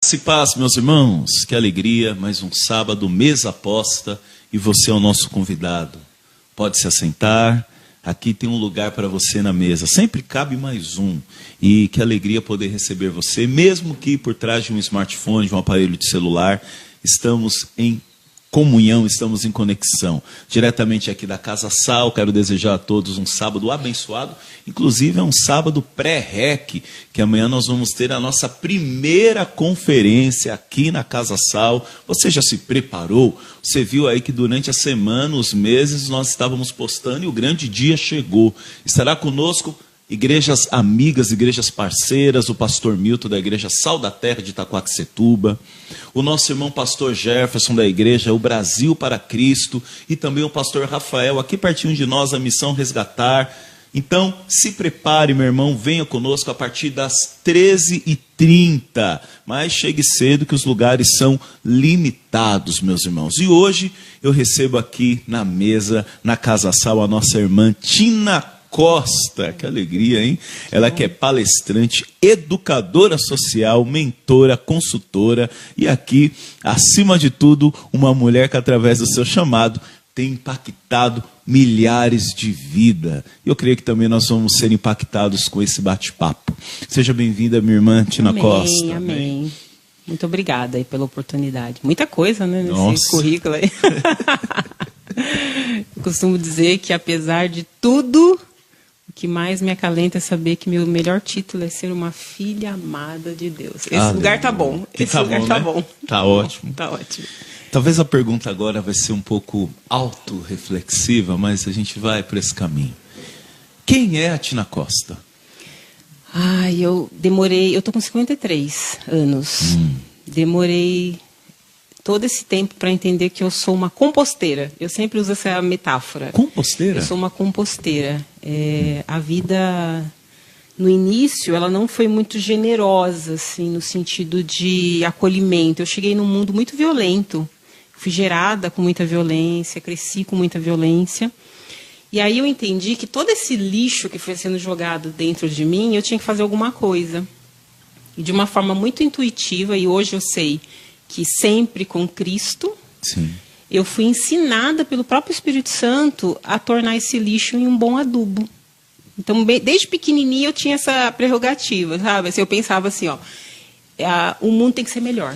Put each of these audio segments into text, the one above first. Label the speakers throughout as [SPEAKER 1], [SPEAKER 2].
[SPEAKER 1] Graça e paz, meus irmãos, que alegria, mais um sábado, mesa posta, e você é o nosso convidado. Pode se assentar, aqui tem um lugar para você na mesa, sempre cabe mais um, e que alegria poder receber você, mesmo que por trás de um smartphone, de um aparelho de celular, estamos em comunhão, estamos em conexão. Diretamente aqui da Casa Sal, quero desejar a todos um sábado abençoado, inclusive é um sábado pré-rec, que amanhã nós vamos ter a nossa primeira conferência aqui na Casa Sal. Você já se preparou? Você viu aí que durante a semana, os meses, nós estávamos postando e o grande dia chegou. Estará conosco igrejas amigas, igrejas parceiras, o pastor Milton da igreja Sal da Terra de Itaquaquecetuba, o nosso irmão pastor Jefferson da igreja O Brasil para Cristo e também o pastor Rafael, aqui pertinho de nós, a Missão Resgatar. Então, se prepare, meu irmão, venha conosco a partir das 13h30, mas chegue cedo que os lugares são limitados, meus irmãos. E hoje eu recebo aqui na mesa, na Casa Sal, a nossa irmã Tina Costa, que alegria, hein? Ela que é palestrante, educadora social, mentora, consultora e aqui, acima de tudo, uma mulher que através do seu chamado tem impactado milhares de vidas. Eu creio que também nós vamos ser impactados com esse bate-papo. Seja bem-vinda, minha irmã Tina Costa.
[SPEAKER 2] Amém. Muito obrigada aí pela oportunidade. Muita coisa, né, nesse currículo aí. Eu costumo dizer que apesar de tudo, o que mais me acalenta é saber que meu melhor título é ser uma filha amada de Deus. Esse lugar tá bom. Esse lugar tá bom.
[SPEAKER 1] Tá ótimo.
[SPEAKER 2] Tá ótimo.
[SPEAKER 1] Talvez a pergunta agora vai ser um pouco autorreflexiva, mas a gente vai por esse caminho. Quem é a Tina Costa?
[SPEAKER 2] Eu tô com 53 anos. Demorei todo esse tempo para entender que eu sou uma composteira. Eu sempre uso essa metáfora.
[SPEAKER 1] Composteira?
[SPEAKER 2] Eu sou uma composteira. A vida, no início, ela não foi muito generosa, assim, no sentido de acolhimento. Eu cheguei num mundo muito violento. Fui gerada com muita violência, cresci com muita violência. E aí eu entendi que todo esse lixo que foi sendo jogado dentro de mim, eu tinha que fazer alguma coisa. E de uma forma muito intuitiva, e hoje eu sei que sempre com Cristo,
[SPEAKER 1] sim,
[SPEAKER 2] eu fui ensinada pelo próprio Espírito Santo a tornar esse lixo em um bom adubo. Então, desde pequenininha eu tinha essa prerrogativa, sabe? Assim, eu pensava assim, o mundo tem que ser melhor.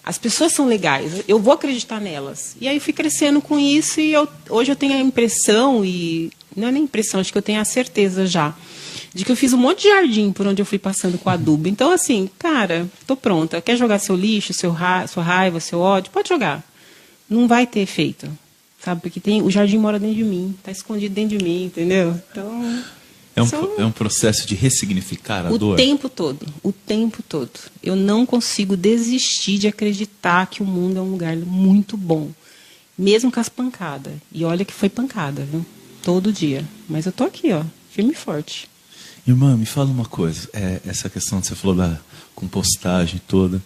[SPEAKER 2] As pessoas são legais, eu vou acreditar nelas. E aí fui crescendo com isso e hoje eu tenho a impressão, e não é nem impressão, acho que eu tenho a certeza já, de que eu fiz um monte de jardim por onde eu fui passando com adubo. Então, assim, cara, tô pronta. Quer jogar seu lixo, sua raiva, seu ódio? Pode jogar. Não vai ter efeito, sabe? Porque o jardim mora dentro de mim, tá escondido dentro de mim, entendeu? Então,
[SPEAKER 1] é um processo de ressignificar a dor?
[SPEAKER 2] O tempo todo. Eu não consigo desistir de acreditar que o mundo é um lugar muito bom, mesmo com as pancadas. E olha que foi pancada, viu? Todo dia. Mas eu tô aqui, firme e forte.
[SPEAKER 1] Irmã, me fala uma coisa, essa questão que você falou da compostagem toda.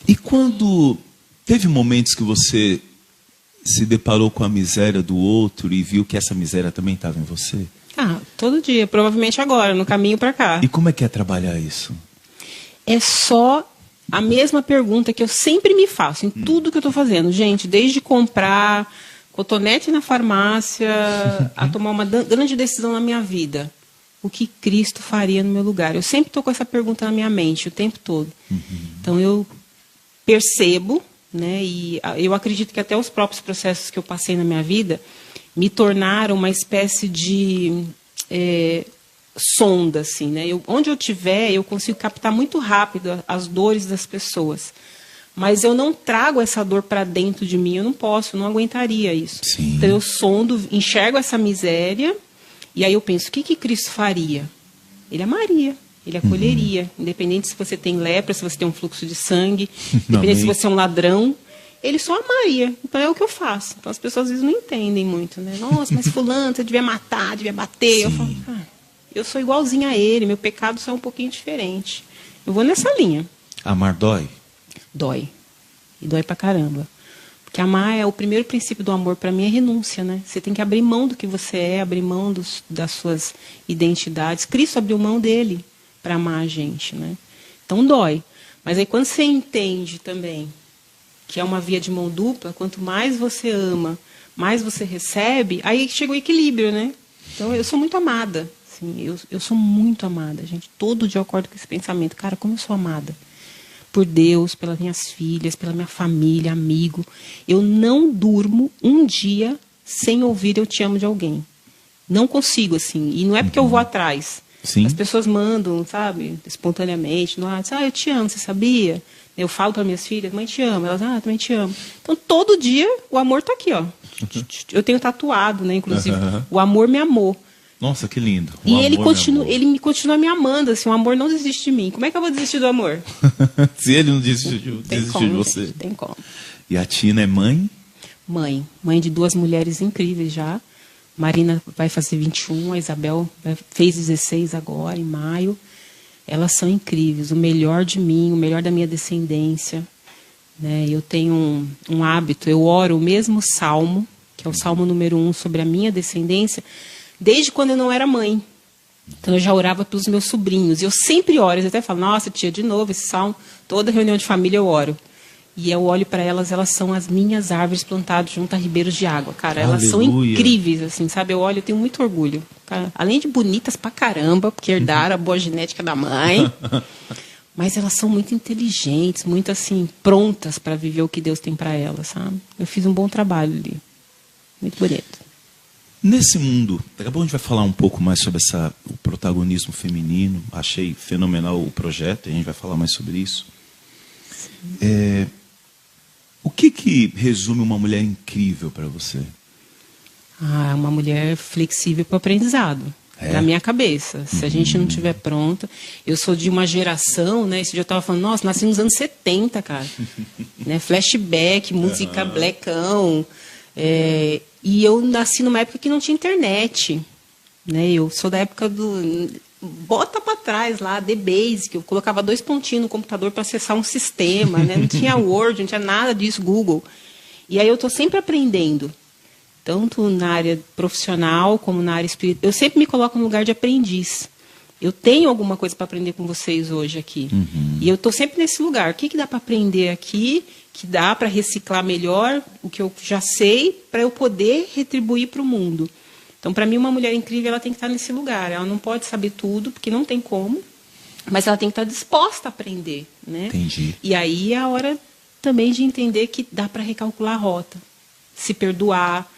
[SPEAKER 1] E quando teve momentos que você se deparou com a miséria do outro e viu que essa miséria também estava em você?
[SPEAKER 2] Todo dia, provavelmente agora, no caminho para cá.
[SPEAKER 1] E como é que é trabalhar isso?
[SPEAKER 2] É só a mesma pergunta que eu sempre me faço em tudo que eu estou fazendo. Gente, desde comprar cotonete na farmácia a tomar uma grande decisão na minha vida. O que Cristo faria no meu lugar? Eu sempre estou com essa pergunta na minha mente o tempo todo. Então eu percebo, né, e eu acredito que até os próprios processos que eu passei na minha vida me tornaram uma espécie de sonda, assim, né? Onde eu estiver, eu consigo captar muito rápido as dores das pessoas. Mas eu não trago essa dor para dentro de mim, eu não aguentaria isso.
[SPEAKER 1] Sim.
[SPEAKER 2] Então eu sondo, enxergo essa miséria. E aí eu penso, o que Cristo faria? Ele amaria, ele acolheria. Independente se você tem lepra, se você tem um fluxo de sangue, independente se você é um ladrão, ele só amaria. Então é o que eu faço. Então as pessoas às vezes não entendem muito, né? Nossa, mas fulano, você devia matar, devia bater. Sim. Eu falo, eu sou igualzinha a ele, meu pecado só é um pouquinho diferente. Eu vou nessa linha. Amar
[SPEAKER 1] dói?
[SPEAKER 2] Dói. E dói pra caramba. Porque amar o primeiro princípio do amor para mim é renúncia, né? Você tem que abrir mão do que você é, abrir mão das suas identidades. Cristo abriu mão dele para amar a gente, né? Então dói. Mas aí quando você entende também que é uma via de mão dupla, quanto mais você ama, mais você recebe, aí chega o equilíbrio, né? Então eu sou muito amada, assim, eu sou muito amada, gente. Todo dia eu acordo com esse pensamento, cara, como eu sou amada. Por Deus, pelas minhas filhas, pela minha família, amigo. Eu não durmo um dia sem ouvir eu te amo de alguém. Não consigo, assim. E não é porque eu vou atrás.
[SPEAKER 1] Sim.
[SPEAKER 2] As pessoas mandam, sabe, espontaneamente, no WhatsApp, eu te amo, você sabia? Eu falo para minhas filhas, mãe te ama. Elas, também te amo. Então, todo dia, o amor está aqui, ó. Eu tenho tatuado, né, inclusive. O amor me amou.
[SPEAKER 1] Nossa, que lindo.
[SPEAKER 2] E ele me continua me amando, assim, o amor não desiste de mim. Como é que eu vou desistir do amor?
[SPEAKER 1] Se ele não desistiu de você.
[SPEAKER 2] Gente, tem como.
[SPEAKER 1] E a Tina é mãe?
[SPEAKER 2] Mãe de 2 mulheres incríveis já. Marina vai fazer 21, a Isabel fez 16 agora, em maio. Elas são incríveis, o melhor de mim, o melhor da minha descendência. Né? Eu tenho um hábito, eu oro o mesmo salmo, que é o salmo número 1, sobre a minha descendência, desde quando eu não era mãe. Então eu já orava pelos meus sobrinhos. E eu sempre oro, eu até falo, nossa, tia, de novo esse salmo. Toda reunião de família eu oro. E eu olho para elas, elas são as minhas árvores plantadas junto a ribeiros de água. Cara, elas são incríveis, assim, sabe? Eu olho, eu tenho muito orgulho. Cara, além de bonitas pra caramba, porque herdaram a boa genética da mãe. Mas elas são muito inteligentes, muito, assim, prontas para viver o que Deus tem para elas, sabe? Eu fiz um bom trabalho ali. Muito bonito.
[SPEAKER 1] Nesse mundo, daqui a pouco a gente vai falar um pouco mais sobre o protagonismo feminino. Achei fenomenal o projeto, e a gente vai falar mais sobre isso. O que resume uma mulher incrível para você?
[SPEAKER 2] Uma mulher flexível para o aprendizado. Na minha cabeça. Se a gente não estiver pronta. Eu sou de uma geração, né? Esse dia eu estava falando, nossa, nasci nos anos 70, cara. Né? Flashback, música blackão. E eu nasci numa época que não tinha internet. Né? Eu sou da época do... Bota para trás lá, The Basic. Eu colocava 2 pontinhos no computador para acessar um sistema. Né? Não tinha Word, não tinha nada disso, Google. E aí eu estou sempre aprendendo. Tanto na área profissional como na área espiritual. Eu sempre me coloco no lugar de aprendiz. Eu tenho alguma coisa para aprender com vocês hoje aqui. E eu estou sempre nesse lugar. O que dá para aprender aqui, que dá para reciclar melhor o que eu já sei, para eu poder retribuir para o mundo. Então, para mim, uma mulher incrível, ela tem que estar nesse lugar. Ela não pode saber tudo, porque não tem como, mas ela tem que estar disposta a aprender. Né?
[SPEAKER 1] Entendi.
[SPEAKER 2] E aí é a hora também de entender que dá para recalcular a rota, se perdoar.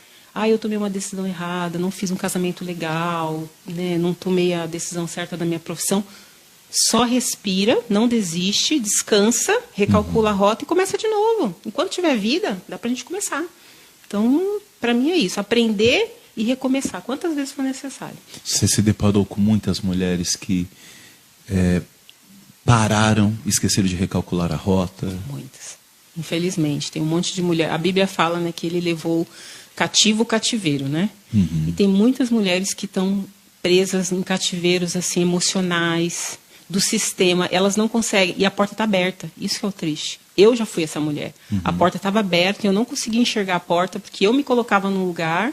[SPEAKER 2] Eu tomei uma decisão errada, não fiz um casamento legal, né? Não tomei a decisão certa da minha profissão. Só respira, não desiste, descansa, recalcula a rota e começa de novo. Enquanto tiver vida, dá para a gente começar. Então, para mim é isso, aprender e recomeçar, quantas vezes for necessário.
[SPEAKER 1] Você se deparou com muitas mulheres que pararam, esqueceram de recalcular a rota?
[SPEAKER 2] Muitas, infelizmente. Tem um monte de mulher. A Bíblia fala, né, que ele levou cativo o cativeiro, né? E tem muitas mulheres que estão presas em cativeiros assim emocionais do sistema. Elas não conseguem, e a porta está aberta. Isso que é o triste. Eu já fui essa mulher. A porta estava aberta e eu não conseguia enxergar a porta porque eu me colocava num lugar.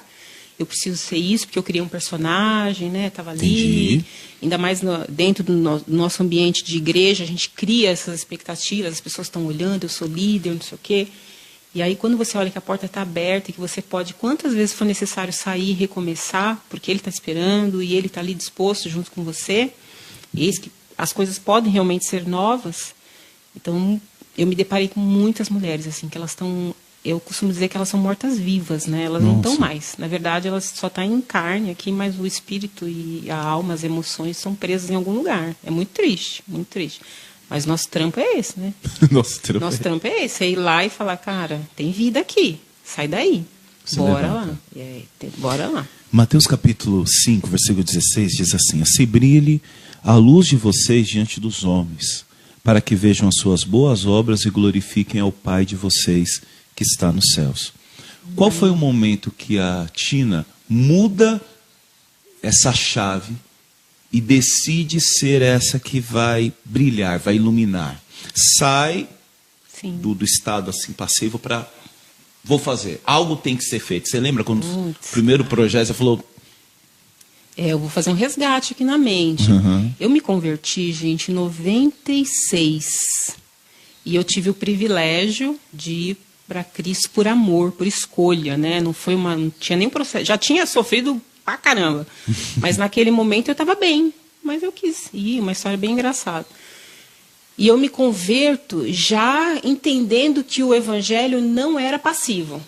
[SPEAKER 2] Eu preciso ser isso porque eu criei um personagem, né? Estava ali.
[SPEAKER 1] Entendi.
[SPEAKER 2] Ainda mais dentro do nosso ambiente de igreja, a gente cria essas expectativas. As pessoas estão olhando, eu sou líder, não sei o quê. E aí, quando você olha que a porta está aberta e que você pode, quantas vezes for necessário sair e recomeçar, porque ele está esperando e ele está ali disposto junto com você, eis que as coisas podem realmente ser novas. Então, eu me deparei com muitas mulheres, assim, que elas estão... Eu costumo dizer que elas são mortas-vivas, né? Elas não estão mais. Na verdade, elas só estão em carne aqui, mas o espírito e a alma, as emoções, são presas em algum lugar. É muito triste, muito triste. Mas nosso trampo é esse, né?
[SPEAKER 1] Nosso trampo
[SPEAKER 2] é esse, é ir lá e falar, cara, tem vida aqui, sai daí, bora lá. Bora lá.
[SPEAKER 1] Mateus capítulo 5, versículo 16 diz assim: assim brilhe a luz de vocês diante dos homens, para que vejam as suas boas obras e glorifiquem ao Pai de vocês que está nos céus. Qual foi o momento que a Tina muda essa chave e decide ser essa que vai brilhar, vai iluminar? Sai do estado assim passivo para vou fazer. Algo tem que ser feito. Você lembra quando o primeiro projeto você falou...
[SPEAKER 2] eu vou fazer um resgate aqui na mente. Eu me converti, gente, em 96. E eu tive o privilégio de ir para Cristo por amor, por escolha, né? Não tinha nenhum processo. Já tinha sofrido pra caramba. Mas naquele momento eu estava bem. Mas eu quis ir, uma história bem engraçada. E eu me converto já entendendo que o evangelho não era passivo.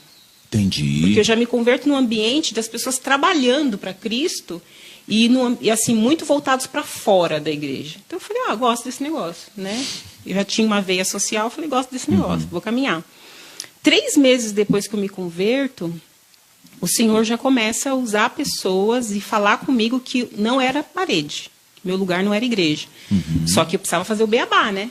[SPEAKER 1] Entendi.
[SPEAKER 2] Porque eu já me converto num ambiente das pessoas trabalhando para Cristo e assim, muito voltados para fora da igreja. Então eu falei, gosto desse negócio, né? Eu já tinha uma veia social, falei, gosto desse negócio, vou caminhar. 3 meses depois que eu me converto, o Senhor já começa a usar pessoas e falar comigo que não era parede, que meu lugar não era igreja. Só que eu precisava fazer o beabá, né?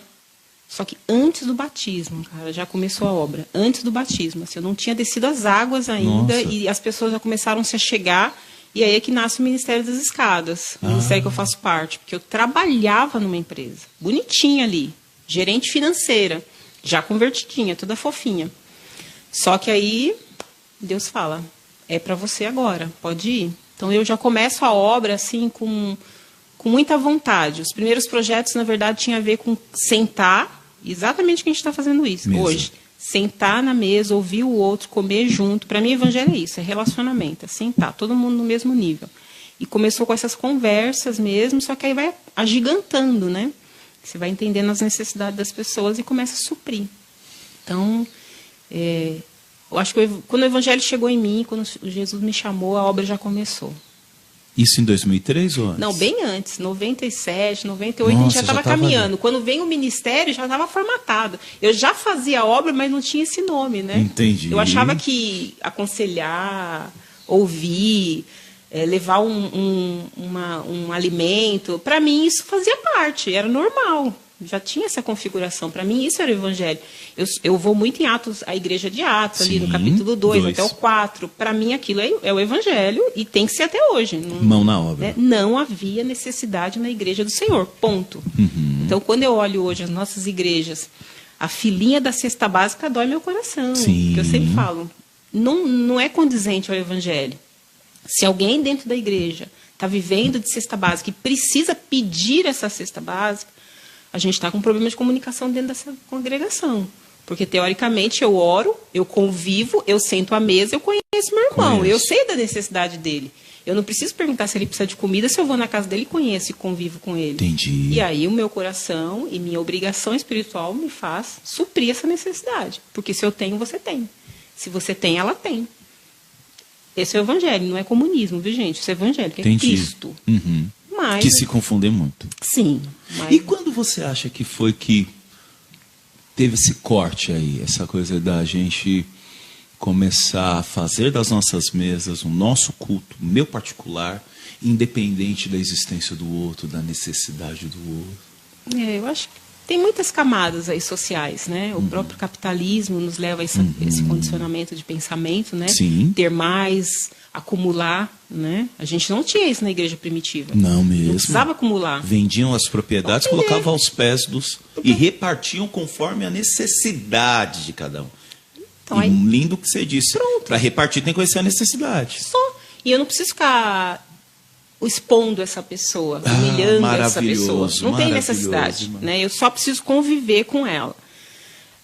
[SPEAKER 2] Só que antes do batismo, cara, já começou a obra. Antes do batismo, assim, eu não tinha descido as águas ainda. Nossa. E as pessoas já começaram a se chegar. E aí é que nasce o Ministério das Escadas, o ministério que eu faço parte. Porque eu trabalhava numa empresa, bonitinha ali, gerente financeira, já convertidinha, toda fofinha. Só que aí Deus fala, é para você agora, pode ir. Então eu já começo a obra assim com muita vontade. Os primeiros projetos, na verdade, tinham a ver com sentar, exatamente o que a gente está fazendo isso hoje. Sentar na mesa, ouvir o outro, comer junto. Para mim, evangelho é isso, é relacionamento, é sentar, todo mundo no mesmo nível. E começou com essas conversas mesmo, só que aí vai agigantando, né? Você vai entendendo as necessidades das pessoas e começa a suprir. Então, eu acho que quando o evangelho chegou em mim, quando Jesus me chamou, a obra já começou.
[SPEAKER 1] Isso em 2003 ou antes?
[SPEAKER 2] Não, bem antes, 97, 98, a gente já estava caminhando. Ali. Quando veio o ministério, já estava formatado. Eu já fazia a obra, mas não tinha esse nome, né?
[SPEAKER 1] Entendi.
[SPEAKER 2] Eu achava que aconselhar, ouvir, levar um alimento, para mim isso fazia parte, era normal. Já tinha essa configuração. Para mim, isso era o evangelho. Eu vou muito em Atos, a igreja de Atos, ali no capítulo 2 até o 4. Para mim, aquilo é o evangelho e tem que ser até hoje.
[SPEAKER 1] Mão na obra.
[SPEAKER 2] Né? Não havia necessidade na igreja do Senhor, ponto. Então, quando eu olho hoje as nossas igrejas, a filinha da cesta básica dói meu coração.
[SPEAKER 1] Sim.
[SPEAKER 2] Que eu sempre falo, não é condizente ao evangelho. Se alguém dentro da igreja está vivendo de cesta básica e precisa pedir essa cesta básica, a gente está com um problema de comunicação dentro dessa congregação. Porque, teoricamente, eu oro, eu convivo, eu sento à mesa, eu conheço meu irmão, eu sei da necessidade dele. Eu não preciso perguntar se ele precisa de comida, se eu vou na casa dele, conheço e convivo com ele.
[SPEAKER 1] Entendi.
[SPEAKER 2] E aí o meu coração e minha obrigação espiritual me faz suprir essa necessidade. Porque se eu tenho, você tem. Se você tem, ela tem. Esse é o evangelho, não é comunismo, viu, gente? Esse é o evangelho, que é Cristo.
[SPEAKER 1] Que se confundem muito.
[SPEAKER 2] Sim.
[SPEAKER 1] E quando você acha que foi que teve esse corte aí, essa coisa da gente começar a fazer das nossas mesas o nosso culto, o meu particular, independente da existência do outro, da necessidade do outro?
[SPEAKER 2] Eu acho que tem muitas camadas aí sociais, né? O próprio capitalismo nos leva a esse condicionamento de pensamento, né?
[SPEAKER 1] Sim.
[SPEAKER 2] Ter mais, acumular, né? A gente não tinha isso na igreja primitiva.
[SPEAKER 1] Não mesmo.
[SPEAKER 2] Não precisava acumular.
[SPEAKER 1] Vendiam as propriedades, colocavam aos pés e repartiam conforme a necessidade de cada um.
[SPEAKER 2] Então, aí,
[SPEAKER 1] lindo que você disse. Para repartir tem que conhecer a necessidade.
[SPEAKER 2] Só. E eu não preciso ficar expondo essa pessoa, humilhando essa pessoa. Não tem necessidade, né? Eu só preciso conviver com ela.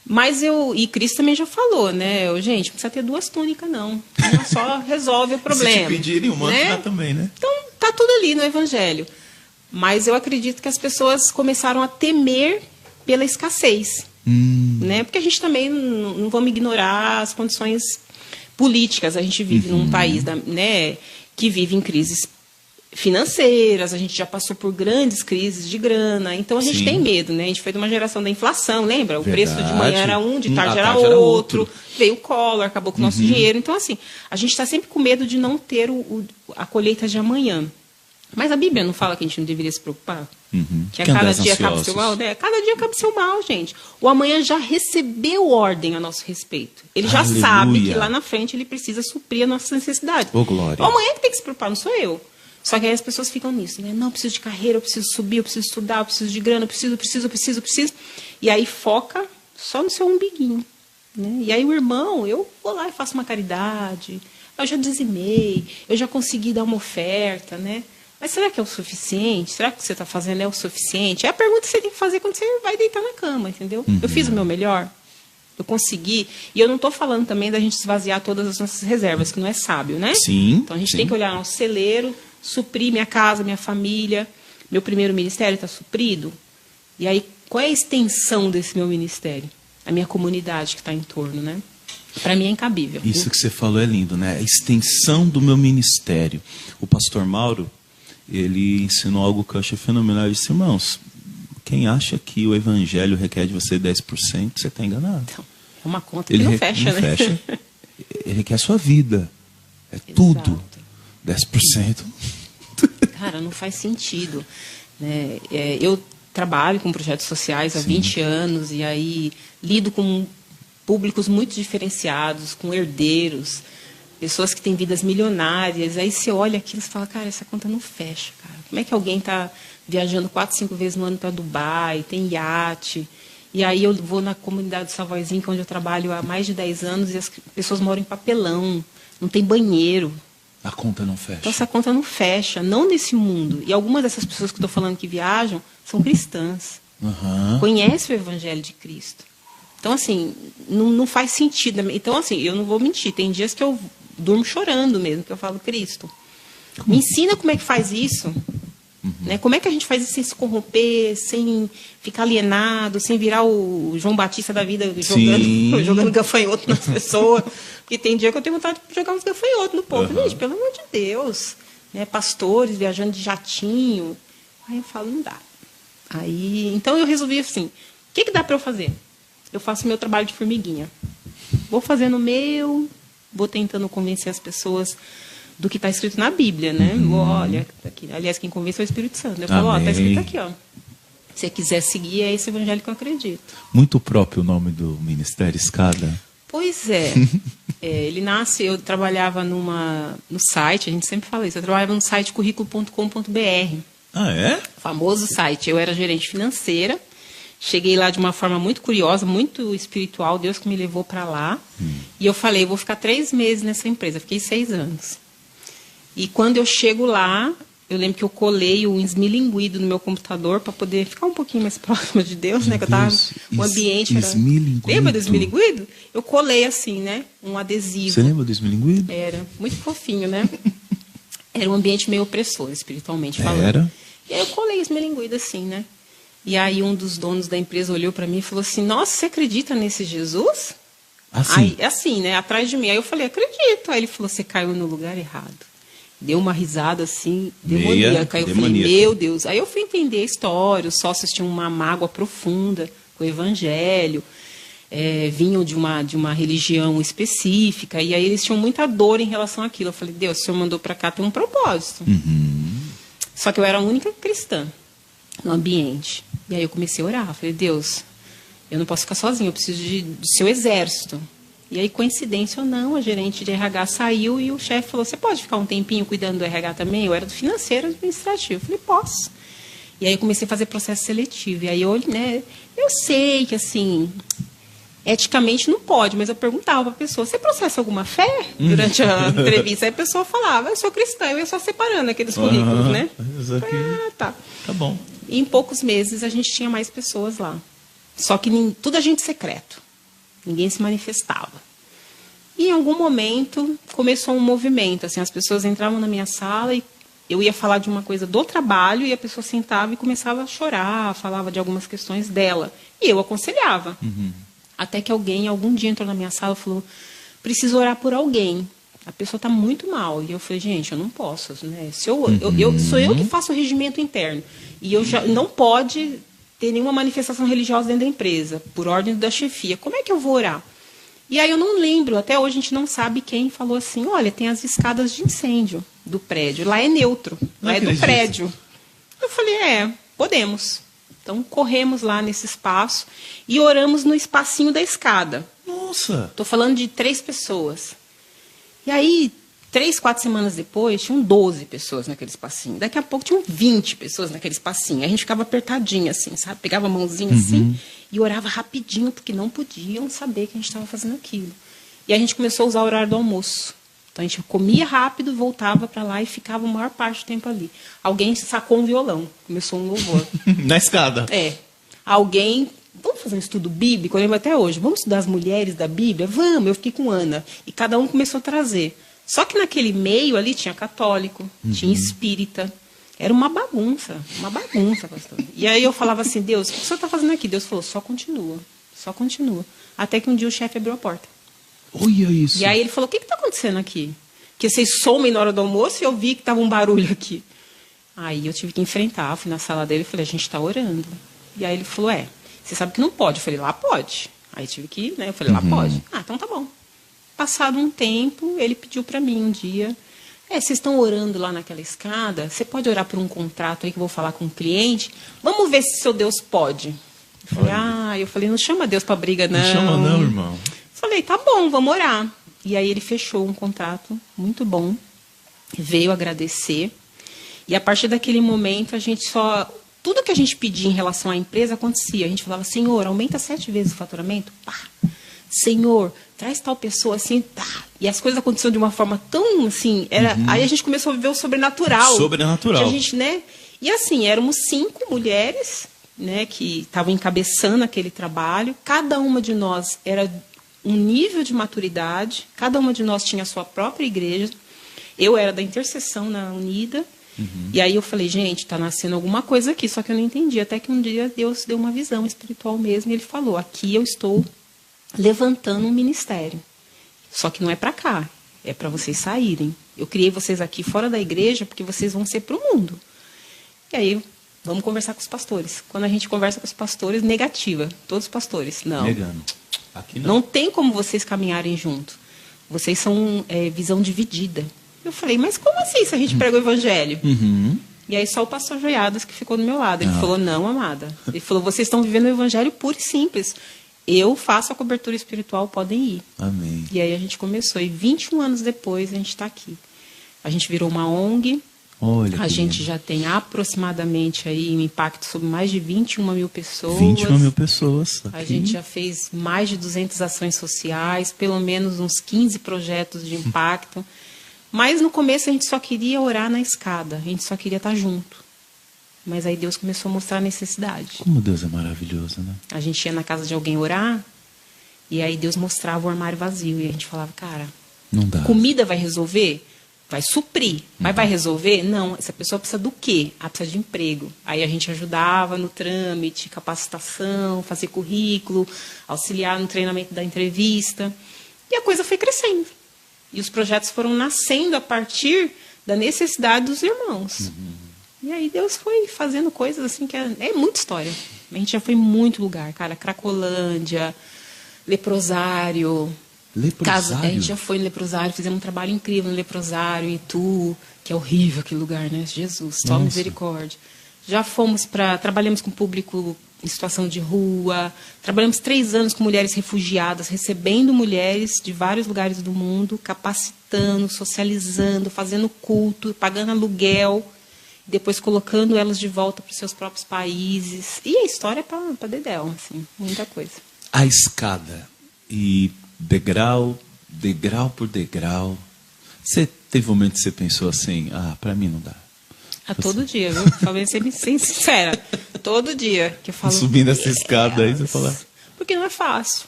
[SPEAKER 2] Mas e Cristo também já falou, né? Gente, não precisa ter 2 túnicas, não. Uma só resolve o problema.
[SPEAKER 1] Se te pedirem uma, né? Também, né?
[SPEAKER 2] Então, tá tudo ali no Evangelho. Mas eu acredito que as pessoas começaram a temer pela escassez. Né? Porque a gente também não vamos ignorar as condições políticas. A gente vive num país, né, que vive em crises financeiras, a gente já passou por grandes crises de grana, então a gente tem medo, né? A gente foi de uma geração da inflação, lembra? O preço de manhã era de tarde era outro, veio o Collor, acabou com o nosso dinheiro. Então, assim, a gente está sempre com medo de não ter a colheita de amanhã. Mas a Bíblia não fala que a gente não deveria se preocupar? Que a cada dia cabe o seu mal? Né? Cada dia cabe o seu mal, gente. O amanhã já recebeu ordem a nosso respeito. Ele já sabe que lá na frente ele precisa suprir a nossa necessidade.
[SPEAKER 1] Glória.
[SPEAKER 2] O amanhã que tem que se preocupar, não sou eu. Só que aí as pessoas ficam nisso, né? Não, eu preciso de carreira, eu preciso subir, eu preciso estudar, eu preciso de grana, eu preciso. E aí foca só no seu umbiguinho, né? E aí o irmão, eu vou lá e faço uma caridade, eu já dizimei, eu já consegui dar uma oferta, né? Mas será que é o suficiente? Será que o que você está fazendo é o suficiente? É a pergunta que você tem que fazer quando você vai deitar na cama, entendeu? Eu fiz o meu melhor? Eu consegui? E eu não estou falando também da gente esvaziar todas as nossas reservas, que não é sábio, né?
[SPEAKER 1] Sim.
[SPEAKER 2] Então a gente tem que olhar nosso celeiro, suprir minha casa, minha família. Meu primeiro ministério está suprido? E aí, qual é a extensão desse meu ministério? A minha comunidade que está em torno, né? Para mim é incabível.
[SPEAKER 1] Isso que você falou é lindo, né? A extensão do meu ministério. O pastor Mauro, ele ensinou algo que eu achei fenomenal. Ele disse, irmãos, quem acha que o evangelho requer de você 10%, você está enganado.
[SPEAKER 2] Então, é uma conta que não fecha,
[SPEAKER 1] não
[SPEAKER 2] né?
[SPEAKER 1] Fecha. Ele requer a sua vida. É tudo. 10%.
[SPEAKER 2] Cara, não faz sentido. Né? Eu trabalho com projetos sociais há 20 anos e aí lido com públicos muito diferenciados, com herdeiros, pessoas que têm vidas milionárias. Aí você olha aquilo e fala, cara, essa conta não fecha, cara. Como é que alguém está viajando 4, 5 vezes no ano para Dubai, tem iate? E aí eu vou na comunidade do Savoizinho, onde eu trabalho há mais de 10 anos, e as pessoas moram em papelão, não tem banheiro.
[SPEAKER 1] A conta não fecha.
[SPEAKER 2] Então essa conta não fecha, não nesse mundo. E algumas dessas pessoas que eu estou falando que viajam são cristãs. Conhecem o Evangelho de Cristo. Então, assim, não faz sentido. Então, assim, eu não vou mentir. Tem dias que eu durmo chorando mesmo, que eu falo, Cristo, me ensina como é que faz isso. Né? Como é que a gente faz isso sem se corromper, sem ficar alienado, sem virar o João Batista da vida jogando gafanhoto nas pessoas. Porque tem dia que eu tenho vontade de jogar uns gafanhotos no povo. Gente, pelo amor de Deus. Né? Pastores viajando de jatinho. Aí eu falo, não dá. Então eu resolvi assim, o que dá para eu fazer? Eu faço meu trabalho de formiguinha. Vou fazendo o meu, vou tentando convencer as pessoas do que está escrito na Bíblia, né? Olha, aqui, aliás, quem convence é o Espírito Santo. Eu falo, está escrito aqui, ó. Se você quiser seguir, é esse evangelho que eu acredito.
[SPEAKER 1] Muito próprio o nome do Ministério Escada.
[SPEAKER 2] Pois é. Ele nasce, eu trabalhava no site, a gente sempre fala isso, eu trabalhava no site currículo.com.br.
[SPEAKER 1] Ah, é?
[SPEAKER 2] Famoso site. Eu era gerente financeira. Cheguei lá de uma forma muito curiosa, muito espiritual, Deus que me levou para lá. E eu falei, eu vou ficar 3 meses nessa empresa. Fiquei 6 anos. E quando eu chego lá, eu lembro que eu colei o esmilinguido no meu computador para poder ficar um pouquinho mais próximo de Deus, né? Que eu tava, o ambiente era... Lembra do esmilinguido? Eu colei assim, né? Um adesivo.
[SPEAKER 1] Você lembra do esmilinguido?
[SPEAKER 2] Era, muito fofinho, né? Era um ambiente meio opressor, espiritualmente falando.
[SPEAKER 1] Era.
[SPEAKER 2] E aí eu colei esmilinguido assim, né? E aí um dos donos da empresa olhou para mim e falou assim, nossa, você acredita nesse Jesus?
[SPEAKER 1] Assim?
[SPEAKER 2] Aí, assim, né? Atrás de mim. Aí eu falei, acredito. Aí ele falou, você caiu no lugar errado. Deu uma risada assim, demoníaca. Aí eu falei, meu Deus. Aí eu fui entender a história. Os sócios tinham uma mágoa profunda com o Evangelho. Vinham de uma religião específica. E aí eles tinham muita dor em relação àquilo. Eu falei, Deus, o Senhor mandou para cá, tem um propósito. Só que eu era a única cristã no ambiente. E aí eu comecei a orar. Eu falei, Deus, eu não posso ficar sozinha, eu preciso do seu exército. E aí, coincidência ou não, a gerente de RH saiu e o chefe falou, você pode ficar um tempinho cuidando do RH também? Eu era do financeiro administrativo. Eu falei, posso. E aí eu comecei a fazer processo seletivo. E aí eu sei que, assim, eticamente não pode, mas eu perguntava para a pessoa, você processa alguma fé durante a entrevista? Aí a pessoa falava, eu sou cristã, eu ia só separando aqueles currículos, né? Tá.
[SPEAKER 1] Tá bom.
[SPEAKER 2] E em poucos meses a gente tinha mais pessoas lá. Só que tudo agente secreto. Ninguém se manifestava. E em algum momento começou um movimento. Assim, as pessoas entravam na minha sala e eu ia falar de uma coisa do trabalho e a pessoa sentava e começava a chorar, falava de algumas questões dela. E eu aconselhava. Até que alguém, algum dia, entrou na minha sala e falou, preciso orar por alguém. A pessoa está muito mal. E eu falei, gente, eu não posso. Né? Sou eu que faço o regimento interno. E eu já não pode ter nenhuma manifestação religiosa dentro da empresa, por ordem da chefia. Como é que eu vou orar? E aí eu não lembro, até hoje a gente não sabe quem falou assim, olha, tem as escadas de incêndio do prédio. Lá é neutro, lá é do prédio. Eu falei, podemos. Então corremos lá nesse espaço e oramos no espacinho da escada.
[SPEAKER 1] Nossa!
[SPEAKER 2] Estou falando de 3 pessoas. E aí, 3, 4 semanas depois, tinham 12 pessoas naquele espacinho. Daqui a pouco tinham 20 pessoas naquele espacinho. A gente ficava apertadinho, assim, sabe? Pegava a mãozinha assim e orava rapidinho, porque não podiam saber que a gente estava fazendo aquilo. E a gente começou a usar o horário do almoço. Então a gente comia rápido, voltava para lá e ficava a maior parte do tempo ali. Alguém sacou um violão, começou um louvor.
[SPEAKER 1] Na escada.
[SPEAKER 2] Alguém, vamos fazer um estudo bíblico, eu lembro até hoje, vamos estudar as mulheres da Bíblia? Vamos, eu fiquei com Ana. E cada um começou a trazer. Só que naquele meio ali tinha católico, tinha espírita. Era uma bagunça, pastor. E aí eu falava assim, Deus, o que o senhor está fazendo aqui? Deus falou, só continua. Até que um dia o chefe abriu a porta.
[SPEAKER 1] Olha isso.
[SPEAKER 2] E aí ele falou, o que está acontecendo aqui? Que vocês somem na hora do almoço e eu vi que estava um barulho aqui. Aí eu tive que enfrentar, fui na sala dele e falei, a gente está orando. E aí ele falou, você sabe que não pode. Eu falei, lá pode. Aí tive que ir, né? Eu falei, lá pode. Ah, então tá bom. Passado um tempo, ele pediu para mim um dia, vocês estão orando lá naquela escada, você pode orar por um contrato aí que eu vou falar com o cliente? Vamos ver se seu Deus pode. Eu falei, não chama Deus para briga, não.
[SPEAKER 1] Não chama não, irmão.
[SPEAKER 2] Falei, tá bom, vamos orar. E aí ele fechou um contrato muito bom, veio agradecer. E a partir daquele momento, a gente tudo que a gente pedia em relação à empresa acontecia. A gente falava, Senhor, aumenta 7 vezes o faturamento? Pá. Senhor, traz tal pessoa assim, tá. E as coisas aconteciam de uma forma tão assim, aí a gente começou a viver o sobrenatural.
[SPEAKER 1] Sobrenatural.
[SPEAKER 2] Que a gente, né? E assim, éramos 5 mulheres, né, que estavam encabeçando aquele trabalho. Cada uma de nós era um nível de maturidade, cada uma de nós tinha a sua própria igreja. Eu era da intercessão na Unida. E aí eu falei, gente, está nascendo alguma coisa aqui, só que eu não entendi. Até que um dia Deus deu uma visão espiritual mesmo, e ele falou, aqui eu estou levantando um ministério. Só que não é para cá, é para vocês saírem. Eu criei vocês aqui fora da igreja porque vocês vão ser para o mundo. E aí, vamos conversar com os pastores. Quando a gente conversa com os pastores, negativa. Todos os pastores, não.
[SPEAKER 1] Negando. Aqui não.
[SPEAKER 2] Não tem como vocês caminharem junto. Vocês são visão dividida. Eu falei, mas como assim se a gente prega o evangelho? E aí só o pastor Joiadas que ficou do meu lado. Ele falou, não, amada. Ele falou, vocês estão vivendo o evangelho puro e simples. Eu faço a cobertura espiritual, podem ir.
[SPEAKER 1] Amém.
[SPEAKER 2] E aí a gente começou. E 21 anos depois a gente está aqui. A gente virou uma ONG.
[SPEAKER 1] Olha,
[SPEAKER 2] a gente já tem aproximadamente aí um impacto sobre mais de 21 mil pessoas.
[SPEAKER 1] 21 mil pessoas. Aqui.
[SPEAKER 2] A gente já fez mais de 200 ações sociais, pelo menos uns 15 projetos de impacto. Mas no começo a gente só queria orar na escada, a gente só queria estar junto. Mas aí Deus começou a mostrar a necessidade.
[SPEAKER 1] Como Deus é maravilhoso, né?
[SPEAKER 2] A gente ia na casa de alguém orar, e aí Deus mostrava o armário vazio. E a gente falava, cara,
[SPEAKER 1] não dá.
[SPEAKER 2] Comida vai resolver? Vai suprir. Mas vai resolver? Não. Essa pessoa precisa do quê? Precisa de emprego. Aí a gente ajudava no trâmite, capacitação, fazer currículo, auxiliar no treinamento da entrevista. E a coisa foi crescendo. E os projetos foram nascendo a partir da necessidade dos irmãos. E aí Deus foi fazendo coisas assim que é muita história. A gente já foi em muito lugar, cara. Cracolândia, Leprosário.
[SPEAKER 1] Leprosário?
[SPEAKER 2] A gente já foi no Leprosário, fizemos um trabalho incrível no Leprosário, em Itu, que é horrível aquele lugar, né? Jesus, só misericórdia. Já fomos trabalhamos com público em situação de rua, trabalhamos 3 anos com mulheres refugiadas, recebendo mulheres de vários lugares do mundo, capacitando, socializando, fazendo culto, pagando aluguel, depois colocando elas de volta para os seus próprios países. E a história é para dedéu, assim, muita coisa.
[SPEAKER 1] A escada, e degrau por degrau, você teve um momento que você pensou assim, para mim não dá.
[SPEAKER 2] Todo dia, viu? Falei sempre sincera. Todo dia que eu falo.
[SPEAKER 1] Subindo essa escada aí, você fala.
[SPEAKER 2] Porque não é fácil.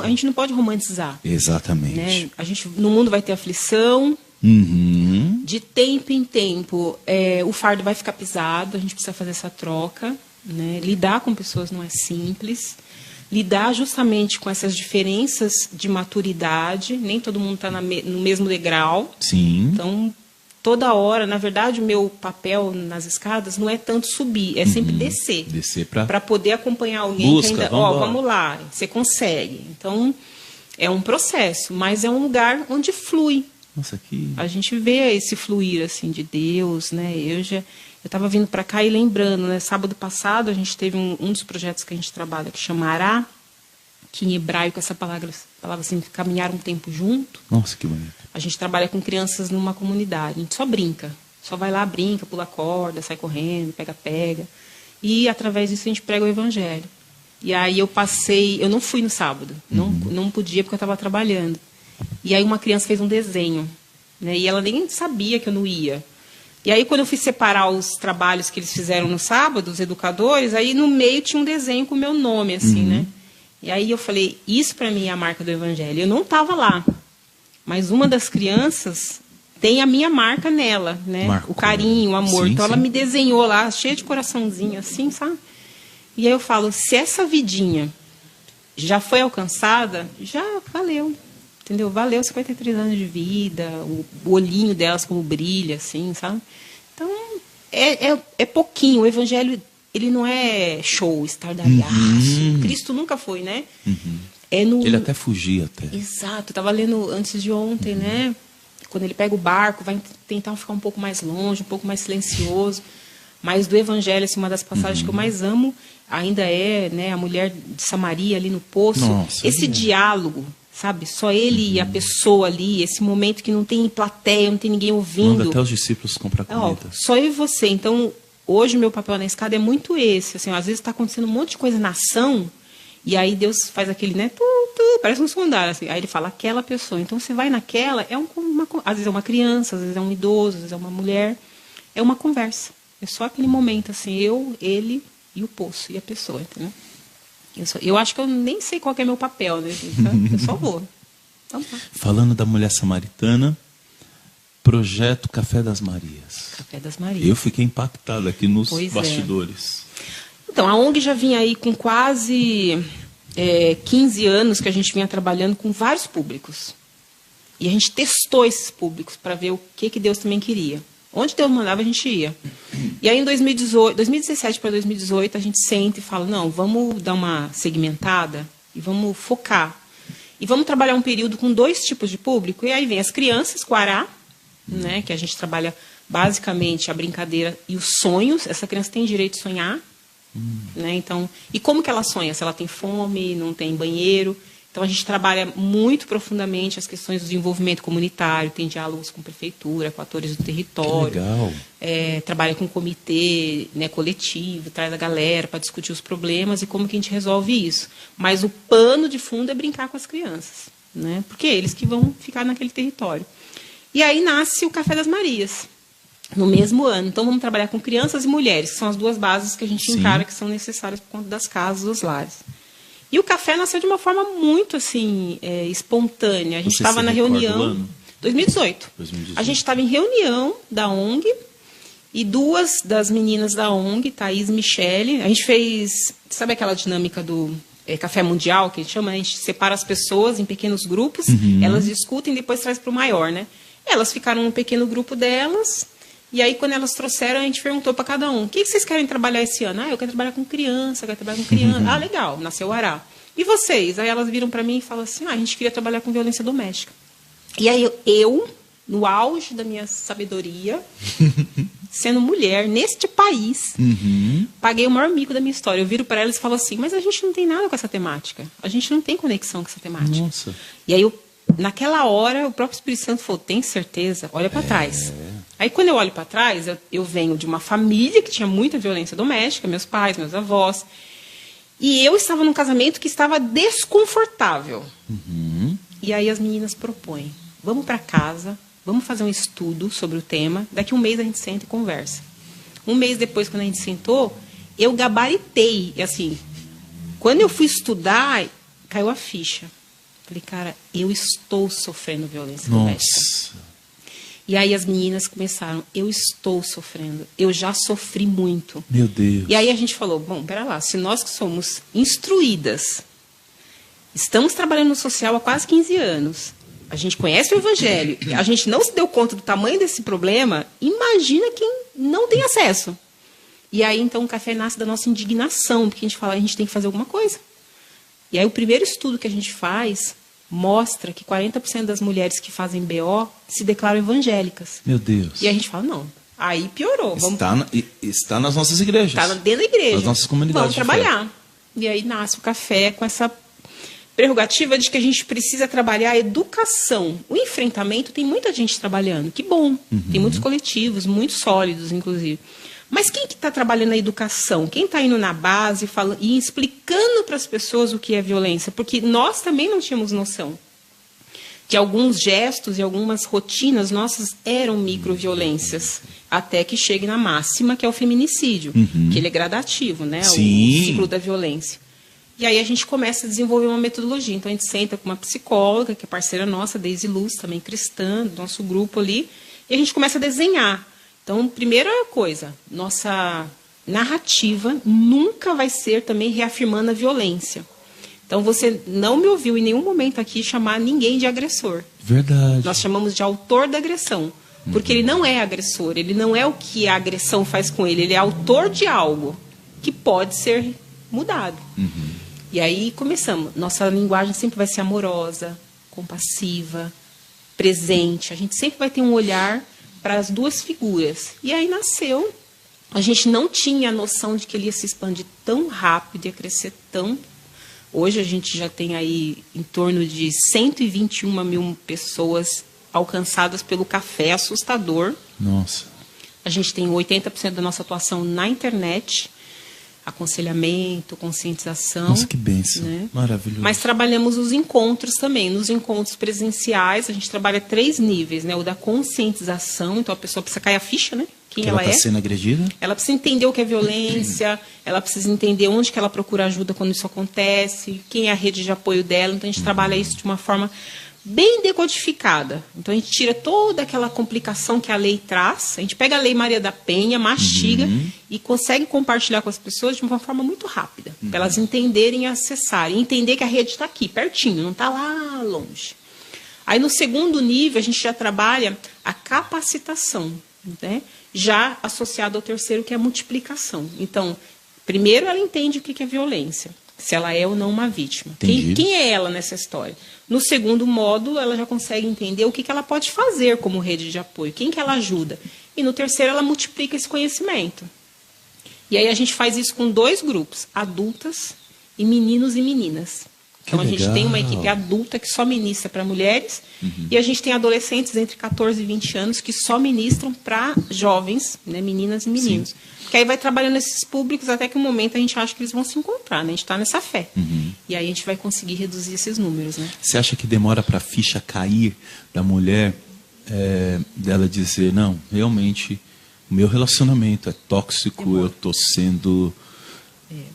[SPEAKER 2] A gente não pode romantizar.
[SPEAKER 1] Exatamente.
[SPEAKER 2] Né? No mundo vai ter aflição. De tempo em tempo, o fardo vai ficar pesado. A gente precisa fazer essa troca. Né? Lidar com pessoas não é simples. Lidar justamente com essas diferenças de maturidade. Nem todo mundo está no mesmo degrau.
[SPEAKER 1] Sim.
[SPEAKER 2] Então, toda hora, na verdade, o meu papel nas escadas não é tanto subir, é sempre descer.
[SPEAKER 1] Descer
[SPEAKER 2] para poder acompanhar alguém
[SPEAKER 1] Busca,
[SPEAKER 2] que ainda. Vamos lá, você consegue. Então, é um processo, mas é um lugar onde flui.
[SPEAKER 1] Nossa, que...
[SPEAKER 2] A gente vê esse fluir assim, de Deus, né? Eu estava vindo para cá e lembrando, né? Sábado passado a gente teve um dos projetos que a gente trabalha que chama Ará, que em hebraico essa palavra assim, caminhar um tempo junto.
[SPEAKER 1] Nossa, que bonito.
[SPEAKER 2] A gente trabalha com crianças numa comunidade, a gente só brinca. Só vai lá, brinca, pula corda, sai correndo, pega. E através disso a gente prega o evangelho. E aí eu não fui no sábado, não podia porque eu estava trabalhando. E aí uma criança fez um desenho. né? E ela nem sabia que eu não ia. E aí, quando eu fui separar os trabalhos que eles fizeram no sábado, os educadores, aí no meio tinha um desenho com o meu nome, assim, né? E aí eu falei, isso para mim é a marca do Evangelho. Eu não estava lá, mas uma das crianças tem a minha marca nela, né?
[SPEAKER 1] Marcou.
[SPEAKER 2] O carinho, o amor.
[SPEAKER 1] Sim,
[SPEAKER 2] então, ela
[SPEAKER 1] sim.
[SPEAKER 2] me desenhou lá, cheia de coraçãozinho, assim, sabe? E aí eu falo, se essa vidinha já foi alcançada, já valeu. Entendeu? Valeu 53 anos de vida, o olhinho delas como brilha, assim, sabe? Então, é pouquinho. O Evangelho, ele não é show, estardalhaço. Cristo nunca foi, né? É no...
[SPEAKER 1] Ele até fugia, até.
[SPEAKER 2] Exato. Eu estava lendo antes de ontem, né? Quando ele pega o barco, vai tentar ficar um pouco mais longe, um pouco mais silencioso. Mas do Evangelho, assim, uma das passagens que eu mais amo ainda é, né, a mulher de Samaria ali no poço.
[SPEAKER 1] Nossa,
[SPEAKER 2] esse diálogo, sabe? Só ele e a pessoa ali, esse momento que não tem plateia, não tem ninguém ouvindo.
[SPEAKER 1] Manda até os discípulos comprar comida.
[SPEAKER 2] Só eu e você. Então, hoje o meu papel na escada é muito esse. Assim, às vezes está acontecendo um monte de coisa na ação, e aí Deus faz aquele, né? Parece um sondar, assim. Aí ele fala, aquela pessoa. Então, você vai naquela, às vezes é uma criança, às vezes é um idoso, às vezes é uma mulher. É uma conversa. É só aquele momento, assim, eu, ele e o poço, e a pessoa, entendeu? Eu acho que eu nem sei qual que é meu papel, né? Eu só vou. Então, tá.
[SPEAKER 1] Falando da mulher samaritana, projeto Café das Marias.
[SPEAKER 2] Café das Marias.
[SPEAKER 1] Eu fiquei impactado aqui nos
[SPEAKER 2] Pois
[SPEAKER 1] bastidores.
[SPEAKER 2] Então, a ONG já vinha aí com quase 15 anos que a gente vinha trabalhando com vários públicos. E a gente testou esses públicos para ver o que Deus também queria. Onde Deus mandava, a gente ia. E aí, em 2017 para 2018, a gente senta e fala, não, vamos dar uma segmentada e vamos focar. E vamos trabalhar um período com 2 tipos de público. E aí vem as crianças, com Ará, né, que a gente trabalha basicamente a brincadeira e os sonhos. Essa criança tem direito de sonhar. Né, então, e como que ela sonha? Se ela tem fome, não tem banheiro. Então, a gente trabalha muito profundamente as questões do desenvolvimento comunitário, tem diálogos com a prefeitura, com atores do território.
[SPEAKER 1] Que legal.
[SPEAKER 2] Trabalha com comitê, né, coletivo, traz a galera para discutir os problemas e como que a gente resolve isso. Mas o pano de fundo é brincar com as crianças, né, porque é eles que vão ficar naquele território. E aí nasce o Café das Marias, no mesmo ano. Então, vamos trabalhar com crianças e mulheres, que são as 2 bases que a gente encara que são necessárias por conta das casas, dos lares. E o café nasceu de uma forma muito assim espontânea. A gente estava na reunião. 2018. A gente estava em reunião da ONG e 2 das meninas da ONG, Thaís e Michele. A gente fez, sabe aquela dinâmica do café mundial, que a gente chama? A gente separa as pessoas em pequenos grupos, elas discutem e depois traz para o maior, né? Elas ficaram num pequeno grupo delas. E aí, quando elas trouxeram, a gente perguntou para cada um, o que vocês querem trabalhar esse ano? Eu quero trabalhar com criança, eu quero trabalhar com criança. Legal, nasceu o Ará. E vocês? Aí elas viram para mim e falaram assim, a gente queria trabalhar com violência doméstica. E aí eu no auge da minha sabedoria, sendo mulher, neste país, paguei o maior mico da minha história. Eu viro para elas e falo assim, mas a gente não tem nada com essa temática. A gente não tem conexão com essa temática.
[SPEAKER 1] Nossa.
[SPEAKER 2] E aí, naquela hora, o próprio Espírito Santo falou, tem certeza? Olha para trás. Aí, quando eu olho para trás, eu venho de uma família que tinha muita violência doméstica, meus pais, meus avós. E eu estava num casamento que estava desconfortável. E aí as meninas propõem, vamos para casa, vamos fazer um estudo sobre o tema, daqui um mês a gente senta e conversa. Um mês depois, quando a gente sentou, eu gabaritei. E assim, quando eu fui estudar, caiu a ficha. Falei, cara, eu estou sofrendo violência doméstica. E aí as meninas começaram, eu estou sofrendo, eu já sofri muito.
[SPEAKER 1] Meu Deus.
[SPEAKER 2] E aí a gente falou, bom, pera lá, se nós que somos instruídas, estamos trabalhando no social há quase 15 anos, a gente conhece o Evangelho, a gente não se deu conta do tamanho desse problema, imagina quem não tem acesso. E aí então o café nasce da nossa indignação, porque a gente fala, a gente tem que fazer alguma coisa. E aí o primeiro estudo que a gente faz mostra que 40% das mulheres que fazem BO se declaram evangélicas.
[SPEAKER 1] Meu Deus.
[SPEAKER 2] E a gente fala, não, aí piorou.
[SPEAKER 1] Está nas nossas igrejas.
[SPEAKER 2] Está dentro da igreja.
[SPEAKER 1] Nas nossas comunidades.
[SPEAKER 2] Vamos trabalhar. E aí nasce o café com essa prerrogativa de que a gente precisa trabalhar a educação. O enfrentamento tem muita gente trabalhando, que bom. Tem muitos coletivos, muito sólidos, inclusive. Mas quem que está trabalhando a educação? Quem está indo na base e explicando para as pessoas o que é violência? Porque nós também não tínhamos noção. que alguns gestos e algumas rotinas nossas eram microviolências, até que chegue na máxima, que é o feminicídio, que ele é gradativo, né?
[SPEAKER 1] Sim.
[SPEAKER 2] O ciclo da violência. E aí a gente começa a desenvolver uma metodologia. Então a gente senta com uma psicóloga, que é parceira nossa, Deise Luz, também cristã, do nosso grupo ali, e a gente começa a desenhar. Então, primeira coisa, nossa narrativa nunca vai ser também reafirmando a violência. Então, você não me ouviu em nenhum momento aqui chamar ninguém de agressor.
[SPEAKER 1] Verdade.
[SPEAKER 2] Nós chamamos de autor da agressão, porque ele não é agressor, ele não é o que a agressão faz com ele é autor de algo que pode ser mudado. E aí começamos. Nossa linguagem sempre vai ser amorosa, compassiva, presente. A gente sempre vai ter um olhar para as duas figuras. E aí nasceu. A gente não tinha a noção de que ele ia se expandir tão rápido, ia crescer tão. Hoje a gente já tem aí em torno de 121 mil pessoas alcançadas pelo café, assustador.
[SPEAKER 1] Nossa.
[SPEAKER 2] A gente tem 80% da nossa atuação na internet, aconselhamento, conscientização.
[SPEAKER 1] Nossa, que bênção.
[SPEAKER 2] Né?
[SPEAKER 1] Maravilhoso.
[SPEAKER 2] Mas trabalhamos os encontros também. Nos encontros presenciais, a gente trabalha 3 níveis, né? O da conscientização, então a pessoa precisa cair a ficha, né? Quem
[SPEAKER 1] que
[SPEAKER 2] ela
[SPEAKER 1] está
[SPEAKER 2] é.
[SPEAKER 1] sendo agredida?
[SPEAKER 2] Ela precisa entender o que é violência, ela precisa entender onde que ela procura ajuda quando isso acontece, quem é a rede de apoio dela. Então a gente trabalha isso de uma forma bem decodificada. Então a gente tira toda aquela complicação que a lei traz, a gente pega a Lei Maria da Penha, mastiga e consegue compartilhar com as pessoas de uma forma muito rápida, para elas entenderem e acessarem, entender que a rede está aqui, pertinho, não está lá longe. Aí no segundo nível a gente já trabalha a capacitação, né? Já associado ao terceiro, que é a multiplicação. Então, primeiro ela entende o que é violência, se ela é ou não uma vítima. Quem é ela nessa história? No segundo módulo, ela já consegue entender o que ela pode fazer como rede de apoio, quem que ela ajuda. E no terceiro, ela multiplica esse conhecimento. E aí a gente faz isso com 2 grupos, adultas e meninos e meninas. Então, a gente tem uma equipe adulta que só ministra para mulheres e a gente tem adolescentes entre 14 e 20 anos que só ministram para jovens, né, meninas e meninos. Sim. Porque aí vai trabalhando esses públicos até que um momento a gente acha que eles vão se encontrar, né? A gente está nessa fé. E aí a gente vai conseguir reduzir esses números, né?
[SPEAKER 1] Você acha que demora para a ficha cair da mulher, dela dizer, não, realmente, o meu relacionamento é tóxico, eu estou sendo...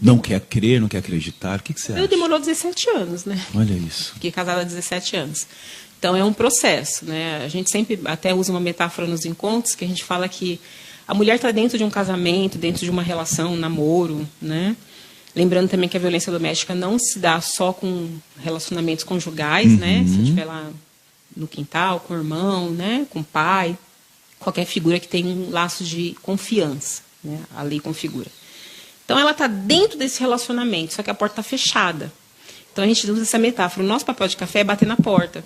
[SPEAKER 1] Não quer crer, não quer acreditar. O que você acha?
[SPEAKER 2] Demorou 17 anos, né?
[SPEAKER 1] Olha isso.
[SPEAKER 2] Fiquei casada há 17 anos. Então, é um processo, né? A gente sempre até usa uma metáfora nos encontros, que a gente fala que a mulher está dentro de um casamento, dentro de uma relação, um namoro, né? Lembrando também que a violência doméstica não se dá só com relacionamentos conjugais, né? Se estiver lá no quintal, com o irmão, né? Com o pai, qualquer figura que tenha um laço de confiança, né? A lei configura. Então, ela está dentro desse relacionamento, só que a porta está fechada. Então, a gente usa essa metáfora. O nosso papel de café é bater na porta.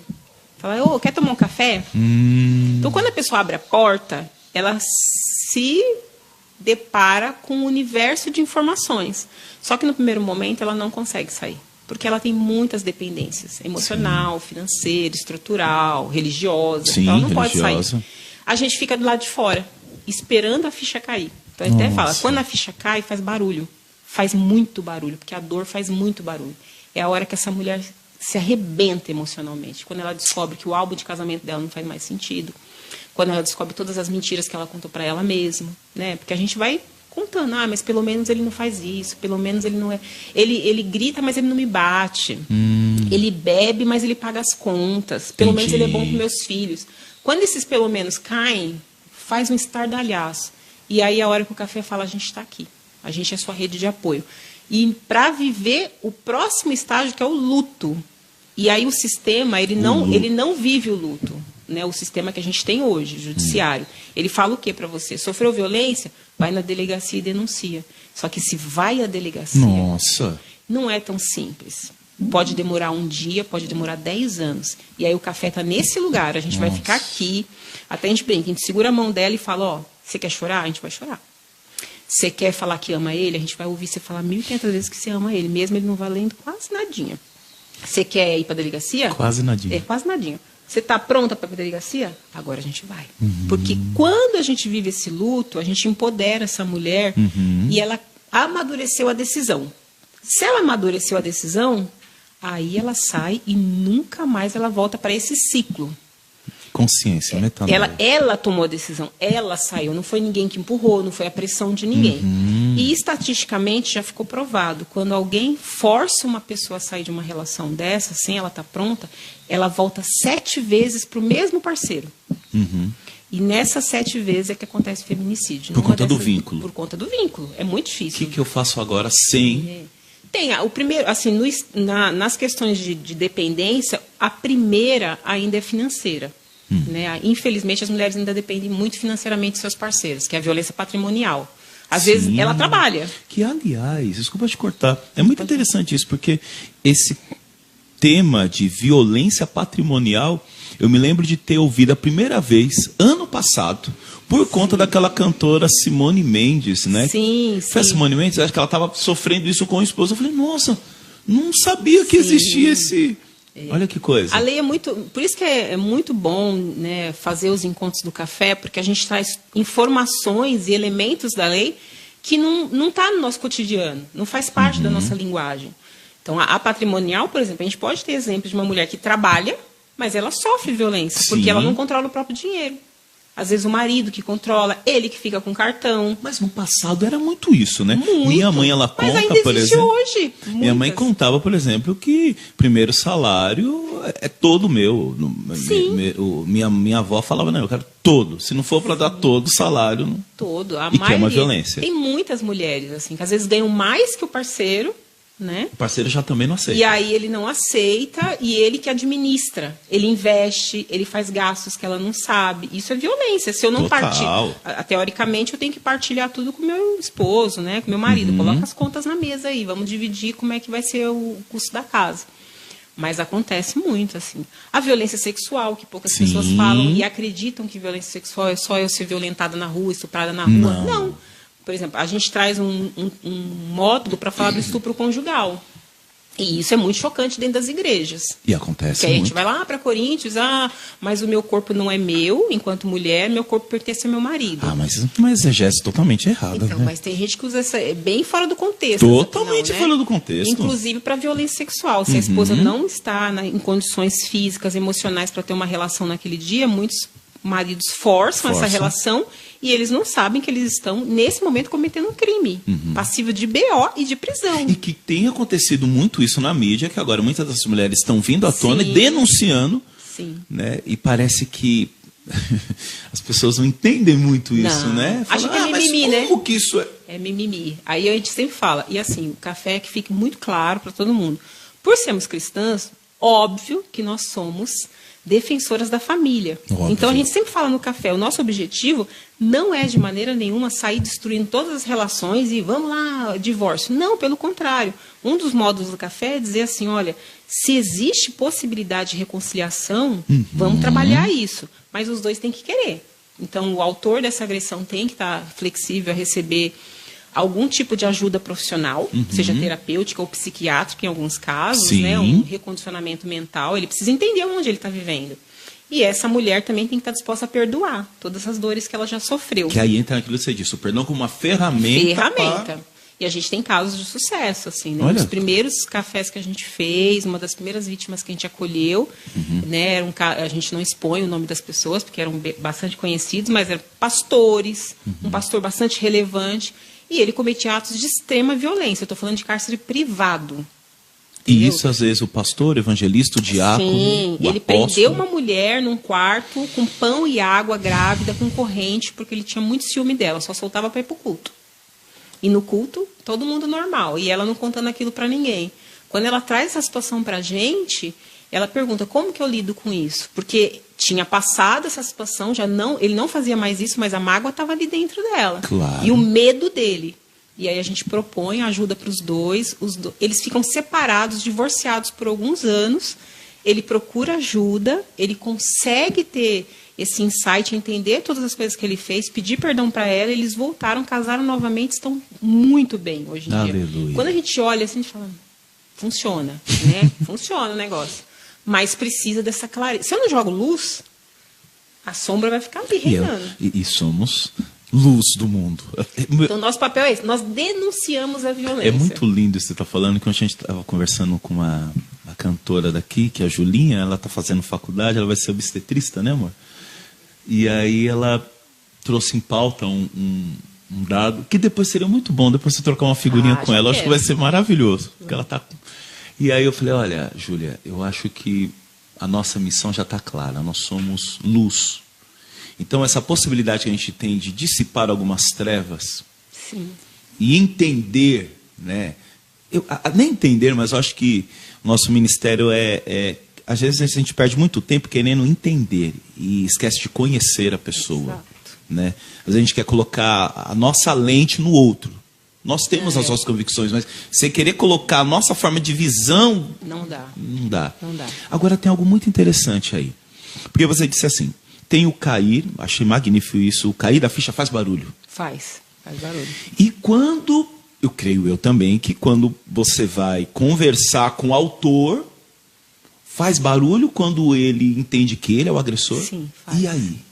[SPEAKER 2] Fala, ô, quer tomar um café? Então, quando a pessoa abre a porta, ela se depara com um universo de informações. Só que, no primeiro momento, ela não consegue sair. Porque ela tem muitas dependências. Emocional, financeira, estrutural, religiosa.
[SPEAKER 1] Sim,
[SPEAKER 2] então, ela não
[SPEAKER 1] religiosa.
[SPEAKER 2] pode sair. A gente fica do lado de fora, esperando a ficha cair. Então, a gente até fala, quando a ficha cai, faz barulho. Faz muito barulho, porque a dor faz muito barulho. É a hora que essa mulher se arrebenta emocionalmente. Quando ela descobre que o álbum de casamento dela não faz mais sentido. Quando ela descobre todas as mentiras que ela contou para ela mesma. Né? Porque a gente vai contando, mas pelo menos ele não faz isso, pelo menos ele não é... Ele grita, mas ele não me bate. Ele bebe, mas ele paga as contas. Pelo menos ele é bom com meus filhos. Quando esses pelo menos caem, faz um estardalhaço. E aí, a hora que o café fala, a gente está aqui. A gente é sua rede de apoio. E para viver o próximo estágio, que é o luto. E aí o sistema, ele não vive o luto. Né? O sistema que a gente tem hoje, judiciário. Ele fala o quê para você? Sofreu violência? Vai na delegacia e denuncia. Só que se vai à delegacia...
[SPEAKER 1] Nossa!
[SPEAKER 2] Não é tão simples. Pode demorar um dia, pode demorar 10 anos. E aí o café está nesse lugar. A gente vai ficar aqui. Até a gente brinca, a gente segura a mão dela e fala, você quer chorar? A gente vai chorar. Você quer falar que ama ele? A gente vai ouvir você falar 1.500 vezes que você ama ele, mesmo ele não valendo quase nadinha. Você quer ir para a delegacia?
[SPEAKER 1] Quase nadinha.
[SPEAKER 2] Quase nadinha. Você está pronta para a delegacia? Agora a gente vai. Porque quando a gente vive esse luto, a gente empodera essa mulher e ela amadureceu a decisão. Se ela amadureceu a decisão, aí ela sai e nunca mais ela volta para esse ciclo.
[SPEAKER 1] Consciência, metanoia.
[SPEAKER 2] Ela tomou a decisão, ela saiu, não foi ninguém que empurrou, não foi a pressão de ninguém. E estatisticamente já ficou provado, quando alguém força uma pessoa a sair de uma relação dessa, sem ela estar pronta, ela volta 7 vezes para o mesmo parceiro. E nessas 7 vezes é que acontece feminicídio.
[SPEAKER 1] Por conta do vínculo.
[SPEAKER 2] Por conta do vínculo, é muito difícil.
[SPEAKER 1] O que eu faço agora sem...
[SPEAKER 2] Tem, o primeiro, assim, nas questões de dependência, a primeira ainda é financeira. Né? Infelizmente, as mulheres ainda dependem muito financeiramente de seus parceiros, que é a violência patrimonial. Às vezes, ela trabalha.
[SPEAKER 1] Que, aliás, desculpa te cortar, é muito interessante isso, porque esse tema de violência patrimonial, eu me lembro de ter ouvido a primeira vez, ano passado, por conta daquela cantora Simone Mendes, né?
[SPEAKER 2] Sim,
[SPEAKER 1] Foi a Simone Mendes? Acho que ela estava sofrendo isso com o esposo. Eu falei, nossa, não sabia que existia esse... Olha que coisa.
[SPEAKER 2] A lei é muito... Por isso que é muito bom, né, fazer os encontros do café, porque a gente traz informações e elementos da lei que não está no nosso cotidiano, não faz parte da nossa linguagem. Então, a patrimonial, por exemplo, a gente pode ter exemplo de uma mulher que trabalha, mas ela sofre violência, porque ela não controla o próprio dinheiro. Às vezes o marido que controla, ele que fica com cartão.
[SPEAKER 1] Mas no passado era muito isso, né?
[SPEAKER 2] Muito.
[SPEAKER 1] Minha mãe, ela conta,
[SPEAKER 2] mas ainda
[SPEAKER 1] por
[SPEAKER 2] existe
[SPEAKER 1] exemplo...
[SPEAKER 2] hoje.
[SPEAKER 1] Minha mãe contava, por exemplo, que primeiro salário é todo meu. Minha avó falava, não, eu quero todo. Se não for para dar todo o salário...
[SPEAKER 2] Todo. A
[SPEAKER 1] e que é uma violência.
[SPEAKER 2] Tem muitas mulheres, assim, que às vezes ganham mais que o parceiro, né?
[SPEAKER 1] O parceiro já também não aceita.
[SPEAKER 2] E aí ele não aceita e ele que administra. Ele investe, ele faz gastos que ela não sabe. Isso é violência. Se eu não partilhar, teoricamente eu tenho que partilhar tudo com meu esposo, né? Com meu marido. Coloca as contas na mesa aí, vamos dividir como é que vai ser o custo da casa. Mas acontece muito, assim. A violência sexual, que poucas pessoas falam e acreditam que violência sexual é só eu ser violentada na rua, estuprada na rua. Não. Por exemplo, a gente traz um módulo para falar do estupro conjugal. E isso é muito chocante dentro das igrejas.
[SPEAKER 1] E acontece
[SPEAKER 2] porque
[SPEAKER 1] muito.
[SPEAKER 2] A gente vai lá para Coríntios, mas o meu corpo não é meu, enquanto mulher, meu corpo pertence ao meu marido.
[SPEAKER 1] Mas uma exegese totalmente errada,
[SPEAKER 2] então,
[SPEAKER 1] né?
[SPEAKER 2] Mas tem gente que usa essa, bem fora do contexto.
[SPEAKER 1] Totalmente
[SPEAKER 2] né?
[SPEAKER 1] fora do contexto.
[SPEAKER 2] Inclusive para violência sexual. Se a esposa não está em condições físicas, emocionais para ter uma relação naquele dia, muitos maridos forçam essa relação e eles não sabem que eles estão, nesse momento, cometendo um crime passível de BO e de prisão.
[SPEAKER 1] E que tem acontecido muito isso na mídia, que agora muitas das mulheres estão vindo à tona e denunciando.
[SPEAKER 2] Sim.
[SPEAKER 1] Né? E parece que as pessoas não entendem muito isso, né?
[SPEAKER 2] Acho que é mimimi,
[SPEAKER 1] mas como
[SPEAKER 2] né?
[SPEAKER 1] que isso é?
[SPEAKER 2] É mimimi. Aí a gente sempre fala, e assim, o café é que fique muito claro para todo mundo. Por sermos cristãs, óbvio que nós somos defensoras da família. Óbvio. Então a gente sempre fala no café, o nosso objetivo não é de maneira nenhuma sair destruindo todas as relações e vamos lá, divórcio. Não, pelo contrário. Um dos módulos do café é dizer assim, olha, se existe possibilidade de reconciliação, vamos trabalhar isso. Mas os dois têm que querer. Então o autor dessa agressão tem que estar flexível a receber algum tipo de ajuda profissional, seja terapêutica ou psiquiátrica em alguns casos, né, um recondicionamento mental, ele precisa entender onde ele está vivendo. E essa mulher também tem que estar disposta a perdoar todas as dores que ela já sofreu.
[SPEAKER 1] Que aí entra naquilo que você disse, o perdão como uma ferramenta.
[SPEAKER 2] E a gente tem casos de sucesso, assim, né? Um dos primeiros cafés que a gente fez, uma das primeiras vítimas que a gente acolheu, né? A gente não expõe o nome das pessoas, porque eram bastante conhecidos, mas eram pastores, um pastor bastante relevante. E ele cometia atos de extrema violência. Eu estou falando de cárcere privado.
[SPEAKER 1] E isso, às vezes, o pastor, o evangelista, o diácono,
[SPEAKER 2] sim,
[SPEAKER 1] o
[SPEAKER 2] ele prendeu uma mulher num quarto com pão e água grávida, com corrente, porque ele tinha muito ciúme dela, só soltava para ir para o culto. E no culto, todo mundo normal. E ela não contando aquilo para ninguém. Quando ela traz essa situação para a gente, ela pergunta, como que eu lido com isso? Porque tinha passado essa situação, ele não fazia mais isso, mas a mágoa estava ali dentro dela.
[SPEAKER 1] Claro.
[SPEAKER 2] E o medo dele. E aí a gente propõe ajuda para os dois. Eles ficam separados, divorciados por alguns anos. Ele procura ajuda, ele consegue ter esse insight, entender todas as coisas que ele fez, pedir perdão para ela, eles voltaram, casaram novamente, estão muito bem hoje em
[SPEAKER 1] Aleluia.
[SPEAKER 2] dia. Quando a gente olha assim, a gente fala, funciona, né? Funciona o negócio. Mas precisa dessa clareza. Se eu não jogo luz, a sombra vai ficar ali reinando.
[SPEAKER 1] E somos luz do mundo.
[SPEAKER 2] Então, nosso papel é esse. Nós denunciamos a violência.
[SPEAKER 1] É muito lindo isso que você está falando, que a gente estava conversando com uma cantora daqui, que é a Julinha, ela está fazendo faculdade, ela vai ser obstetrista, né, amor? E aí ela trouxe em pauta um dado, que depois seria muito bom, depois você trocar uma figurinha com ela, acho que vai ser maravilhoso. Porque ela tá... E aí eu falei, olha, Júlia, eu acho que a nossa missão já está clara, nós somos luz. Então essa possibilidade que a gente tem de dissipar algumas trevas,
[SPEAKER 2] sim,
[SPEAKER 1] e entender, né? Nem entender, mas eu acho que o nosso ministério às vezes a gente perde muito tempo querendo entender e esquece de conhecer a pessoa.
[SPEAKER 2] Exato.
[SPEAKER 1] Né? Às vezes a gente quer colocar a nossa lente no outro. Nós temos as nossas convicções, mas você querer colocar a nossa forma de visão...
[SPEAKER 2] Não dá.
[SPEAKER 1] Não dá.
[SPEAKER 2] Não dá.
[SPEAKER 1] Agora tem algo muito interessante aí. Porque você disse assim, tem o cair, achei magnífico isso, o cair da ficha faz barulho.
[SPEAKER 2] Faz barulho.
[SPEAKER 1] E quando, eu creio eu também, que quando você vai conversar com o autor, faz barulho quando ele entende que ele é o agressor?
[SPEAKER 2] Sim, faz.
[SPEAKER 1] E aí?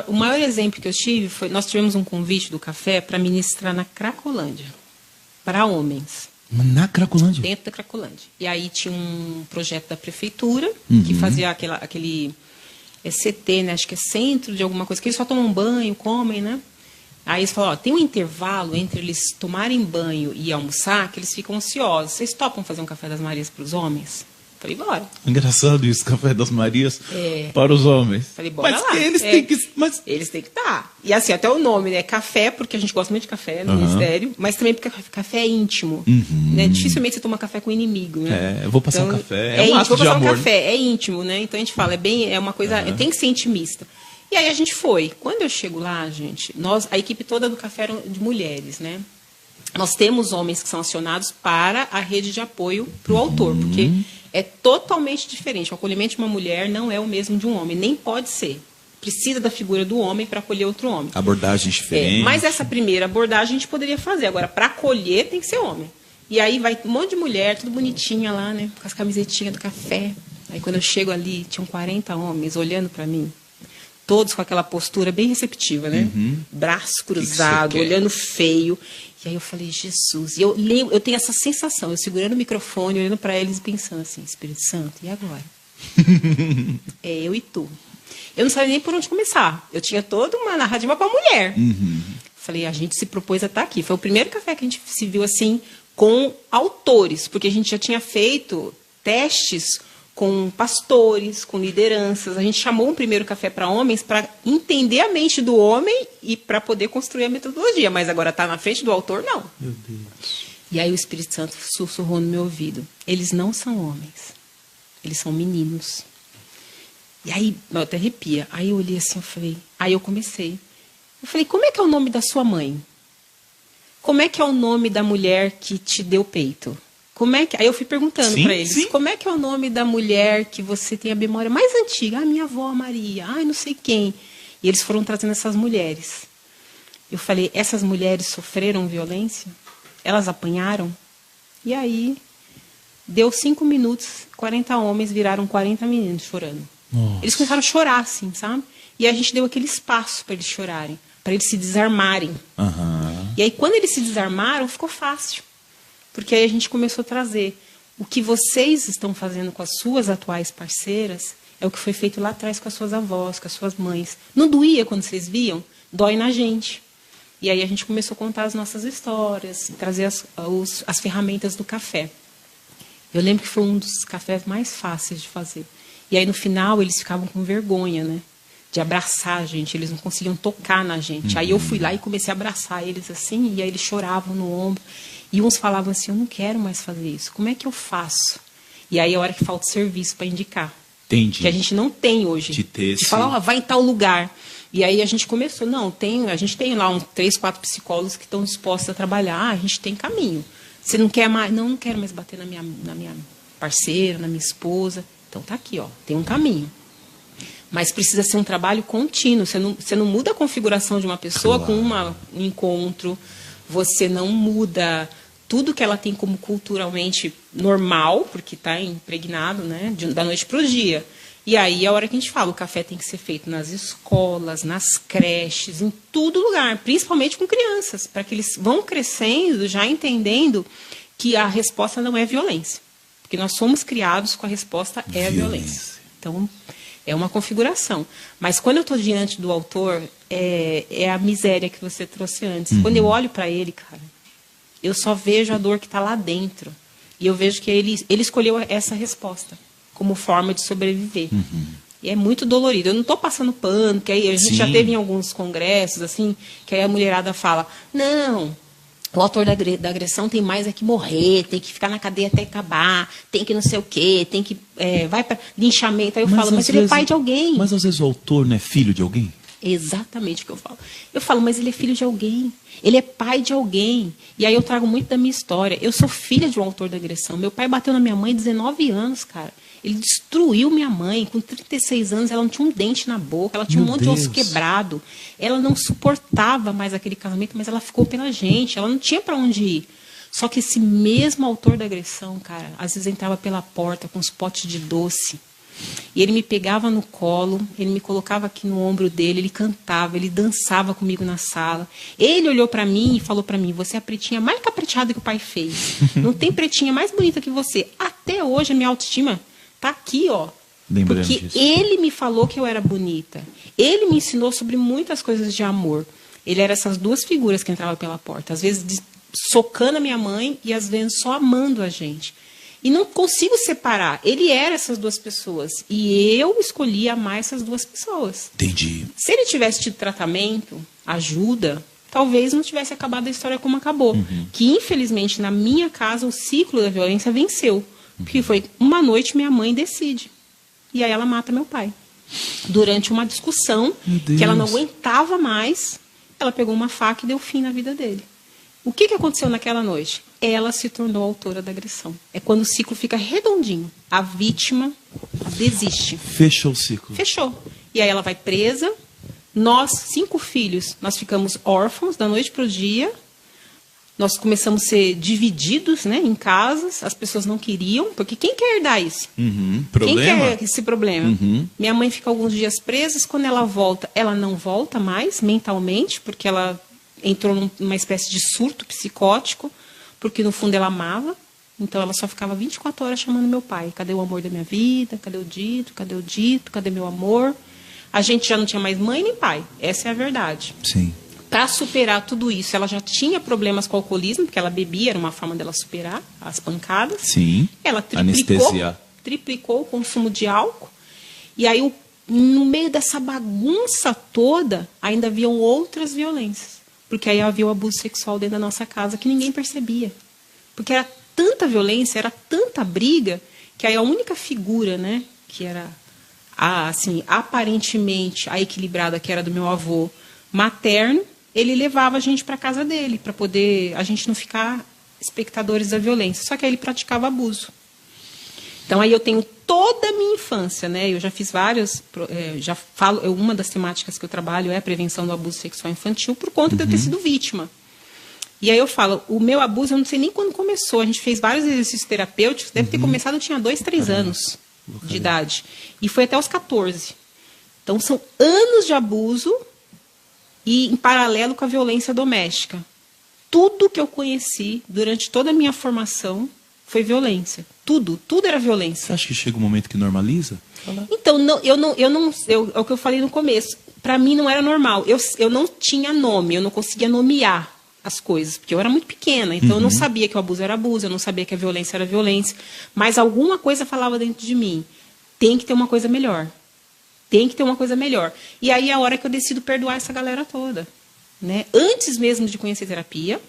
[SPEAKER 2] O maior exemplo que eu tive foi, nós tivemos um convite do café para ministrar na Cracolândia, para homens.
[SPEAKER 1] Na Cracolândia?
[SPEAKER 2] Dentro da Cracolândia. E aí tinha um projeto da prefeitura, que fazia aquele CT, né, acho que é centro de alguma coisa, que eles só tomam banho, comem, né? Aí eles falaram, tem um intervalo entre eles tomarem banho e almoçar, que eles ficam ansiosos. Vocês topam fazer um café das Marias para os homens? Falei, bora.
[SPEAKER 1] Engraçado isso, café das Marias para os homens.
[SPEAKER 2] Falei, bora
[SPEAKER 1] mas
[SPEAKER 2] lá.
[SPEAKER 1] Eles têm que... Mas...
[SPEAKER 2] Eles têm que estar. E assim, até o nome, né? Café, porque a gente gosta muito de café no ministério, mas também porque café é íntimo. Né? Dificilmente você toma café com inimigo, né?
[SPEAKER 1] Eu vou passar um café,
[SPEAKER 2] um
[SPEAKER 1] ato
[SPEAKER 2] íntimo,
[SPEAKER 1] de
[SPEAKER 2] vou passar
[SPEAKER 1] amor.
[SPEAKER 2] Um café, é íntimo, né? Então a gente fala, é uma coisa, tem que ser intimista. E aí a gente foi. Quando eu chego lá, gente, a equipe toda do café era de mulheres, né? Nós temos homens que são acionados para a rede de apoio para o autor, porque é totalmente diferente. O acolhimento de uma mulher não é o mesmo de um homem, nem pode ser. Precisa da figura do homem para acolher outro homem.
[SPEAKER 1] Abordagens diferentes.
[SPEAKER 2] Mas essa primeira abordagem a gente poderia fazer. Agora, para acolher, tem que ser homem. E aí vai um monte de mulher, tudo bonitinha lá, né? Com as camisetinhas do café. Aí quando eu chego ali, tinham 40 homens olhando para mim. Todos com aquela postura bem receptiva, né? Braço cruzado, olhando feio. E aí eu falei, Jesus. E eu tenho essa sensação, eu segurando o microfone, olhando para eles e pensando assim, Espírito Santo, e agora? É eu e tu. Eu não sabia nem por onde começar. Eu tinha toda uma narrativa para a mulher. Falei, a gente se propôs a estar aqui. Foi o primeiro café que a gente se viu assim, com autores, porque a gente já tinha feito testes com pastores, com lideranças. A gente chamou um primeiro café para homens para entender a mente do homem e para poder construir a metodologia. Mas agora está na frente do autor, não.
[SPEAKER 1] Meu Deus.
[SPEAKER 2] E aí o Espírito Santo sussurrou no meu ouvido. Eles não são homens. Eles são meninos. E aí, eu até arrepia. Aí eu olhei assim, eu falei... Aí eu comecei. Eu falei, como é que é o nome da sua mãe? Como é que é o nome da mulher que te deu peito? Como é que... Aí eu fui perguntando para eles, como é que é o nome da mulher que você tem a memória mais antiga? Ah, minha avó Maria, não sei quem. E eles foram trazendo essas mulheres. Eu falei, essas mulheres sofreram violência? Elas apanharam? E aí, deu 5 minutos, 40 homens viraram 40 meninos chorando.
[SPEAKER 1] Nossa.
[SPEAKER 2] Eles começaram a chorar, assim, sabe? E a gente deu aquele espaço para eles chorarem, para eles se desarmarem. E aí, quando eles se desarmaram, ficou fácil. Porque aí a gente começou a trazer o que vocês estão fazendo com as suas atuais parceiras é o que foi feito lá atrás com as suas avós, com as suas mães. Não doía quando vocês viam? Dói na gente. E aí a gente começou a contar as nossas histórias, trazer as ferramentas do café. Eu lembro que foi um dos cafés mais fáceis de fazer. E aí no final eles ficavam com vergonha, né? De abraçar a gente, eles não conseguiam tocar na gente. Aí eu fui lá e comecei a abraçar eles assim, e aí eles choravam no ombro. E uns falavam assim, eu não quero mais fazer isso, como é que eu faço? E aí é a hora que falta serviço para indicar.
[SPEAKER 1] Entendi.
[SPEAKER 2] Que a gente não tem hoje. De falar, vai em tal lugar. E aí a gente começou, a gente tem lá uns 3, 4 psicólogos que estão dispostos a trabalhar, a gente tem caminho. Você não quer mais? Não quero mais bater na minha parceira, na minha esposa. Então tá aqui, tem um caminho. Mas precisa ser um trabalho contínuo. Você não muda a configuração de uma pessoa com um encontro, você não muda tudo que ela tem como culturalmente normal, porque está impregnado, né, da noite para o dia. E aí é a hora que a gente fala, o café tem que ser feito nas escolas, nas creches, em todo lugar, principalmente com crianças, para que eles vão crescendo já entendendo que a resposta não é violência. Porque nós somos criados com a resposta é a violência. Então, é uma configuração. Mas quando eu estou diante do autor, é a miséria que você trouxe antes. Quando eu olho para ele, cara, eu só vejo a dor que está lá dentro. E eu vejo que ele escolheu essa resposta como forma de sobreviver. E é muito dolorido. Eu não estou passando pano, que aí a gente já teve em alguns congressos, assim, que aí a mulherada fala, não, o autor da agressão tem mais é que morrer, tem que ficar na cadeia até acabar, tem que não sei o quê, tem que... vai para linchamento. Aí eu falo, mas ele é pai de alguém.
[SPEAKER 1] Mas às vezes o autor não é filho de alguém?
[SPEAKER 2] Exatamente o que eu falo. Eu falo, mas ele é filho de alguém. Ele é pai de alguém. E aí eu trago muito da minha história. Eu sou filha de um autor da agressão. Meu pai bateu na minha mãe 19 anos, cara. Ele destruiu minha mãe. Com 36 anos, ela não tinha um dente na boca. Ela tinha um monte de osso quebrado. Ela não suportava mais aquele casamento, mas ela ficou pela gente. Ela não tinha para onde ir. Só que esse mesmo autor da agressão, cara, às vezes entrava pela porta com uns potes de doce. E ele me pegava no colo, ele me colocava aqui no ombro dele, ele cantava, ele dançava comigo na sala. Ele olhou para mim e falou para mim, você é a pretinha mais caprichada que o pai fez. Não tem pretinha mais bonita que você. Até hoje a minha autoestima tá aqui, ó.
[SPEAKER 1] Lembrando
[SPEAKER 2] porque
[SPEAKER 1] disso.
[SPEAKER 2] ele me falou que eu era bonita. Ele me ensinou sobre muitas coisas de amor. Ele era essas duas figuras que entravam pela porta. Às vezes socando a minha mãe e às vezes só amando a gente. E não consigo separar. Ele era essas duas pessoas. E eu escolhi amar essas duas pessoas.
[SPEAKER 1] Entendi.
[SPEAKER 2] Se ele tivesse tido tratamento, ajuda, talvez não tivesse acabado a história como acabou. Que, infelizmente, na minha casa, o ciclo da violência venceu. Porque foi uma noite minha mãe decide. E aí ela mata meu pai. Durante uma discussão que ela não aguentava mais, ela pegou uma faca e deu fim na vida dele. O que aconteceu naquela noite? Ela se tornou autora da agressão. É quando o ciclo fica redondinho. A vítima desiste.
[SPEAKER 1] Fechou o ciclo.
[SPEAKER 2] Fechou. E aí ela vai presa. Nós, 5 filhos, nós ficamos órfãos da noite para o dia. Nós começamos a ser divididos, né, em casas. As pessoas não queriam, porque quem quer herdar isso?
[SPEAKER 1] Problema?
[SPEAKER 2] Quem quer esse problema? Minha mãe fica alguns dias presa. Quando ela volta, ela não volta mais mentalmente, porque ela entrou numa espécie de surto psicótico, porque no fundo ela amava. Então ela só ficava 24 horas chamando meu pai. Cadê o amor da minha vida? Cadê o dito? Cadê o dito? Cadê meu amor? A gente já não tinha mais mãe nem pai. Essa é a verdade.
[SPEAKER 1] Sim.
[SPEAKER 2] Para superar tudo isso, ela já tinha problemas com o alcoolismo, porque ela bebia, era uma forma dela superar as pancadas.
[SPEAKER 1] Sim.
[SPEAKER 2] Ela
[SPEAKER 1] Anestesiar.
[SPEAKER 2] triplicou o consumo de álcool. E aí, no meio dessa bagunça toda, ainda haviam outras violências. Porque aí havia o abuso sexual dentro da nossa casa que ninguém percebia. Porque era tanta violência, era tanta briga, que aí a única figura, né, que era, assim, aparentemente a equilibrada, que era do meu avô materno, ele levava a gente para casa dele, para poder a gente não ficar espectadores da violência. Só que aí ele praticava abuso. Então aí eu tenho toda a minha infância, né? Eu já fiz vários, já falo, uma das temáticas que eu trabalho é a prevenção do abuso sexual infantil por conta de eu ter sido vítima. E aí eu falo, o meu abuso eu não sei nem quando começou. A gente fez vários exercícios terapêuticos, deve ter começado, eu tinha 2, 3 anos de idade. E foi até os 14. Então são anos de abuso e em paralelo com a violência doméstica. Tudo que eu conheci durante toda a minha formação foi violência. Tudo era violência.
[SPEAKER 1] Você acha que chega um momento que normaliza?
[SPEAKER 2] Então, é o que eu falei no começo. Para mim não era normal. Eu não tinha nome, eu não conseguia nomear as coisas, porque eu era muito pequena, então eu não sabia que o abuso era abuso, eu não sabia que a violência era violência, mas alguma coisa falava dentro de mim. Tem que ter uma coisa melhor. Tem que ter uma coisa melhor. E aí é a hora que eu decido perdoar essa galera toda, né? Antes mesmo de conhecer terapia.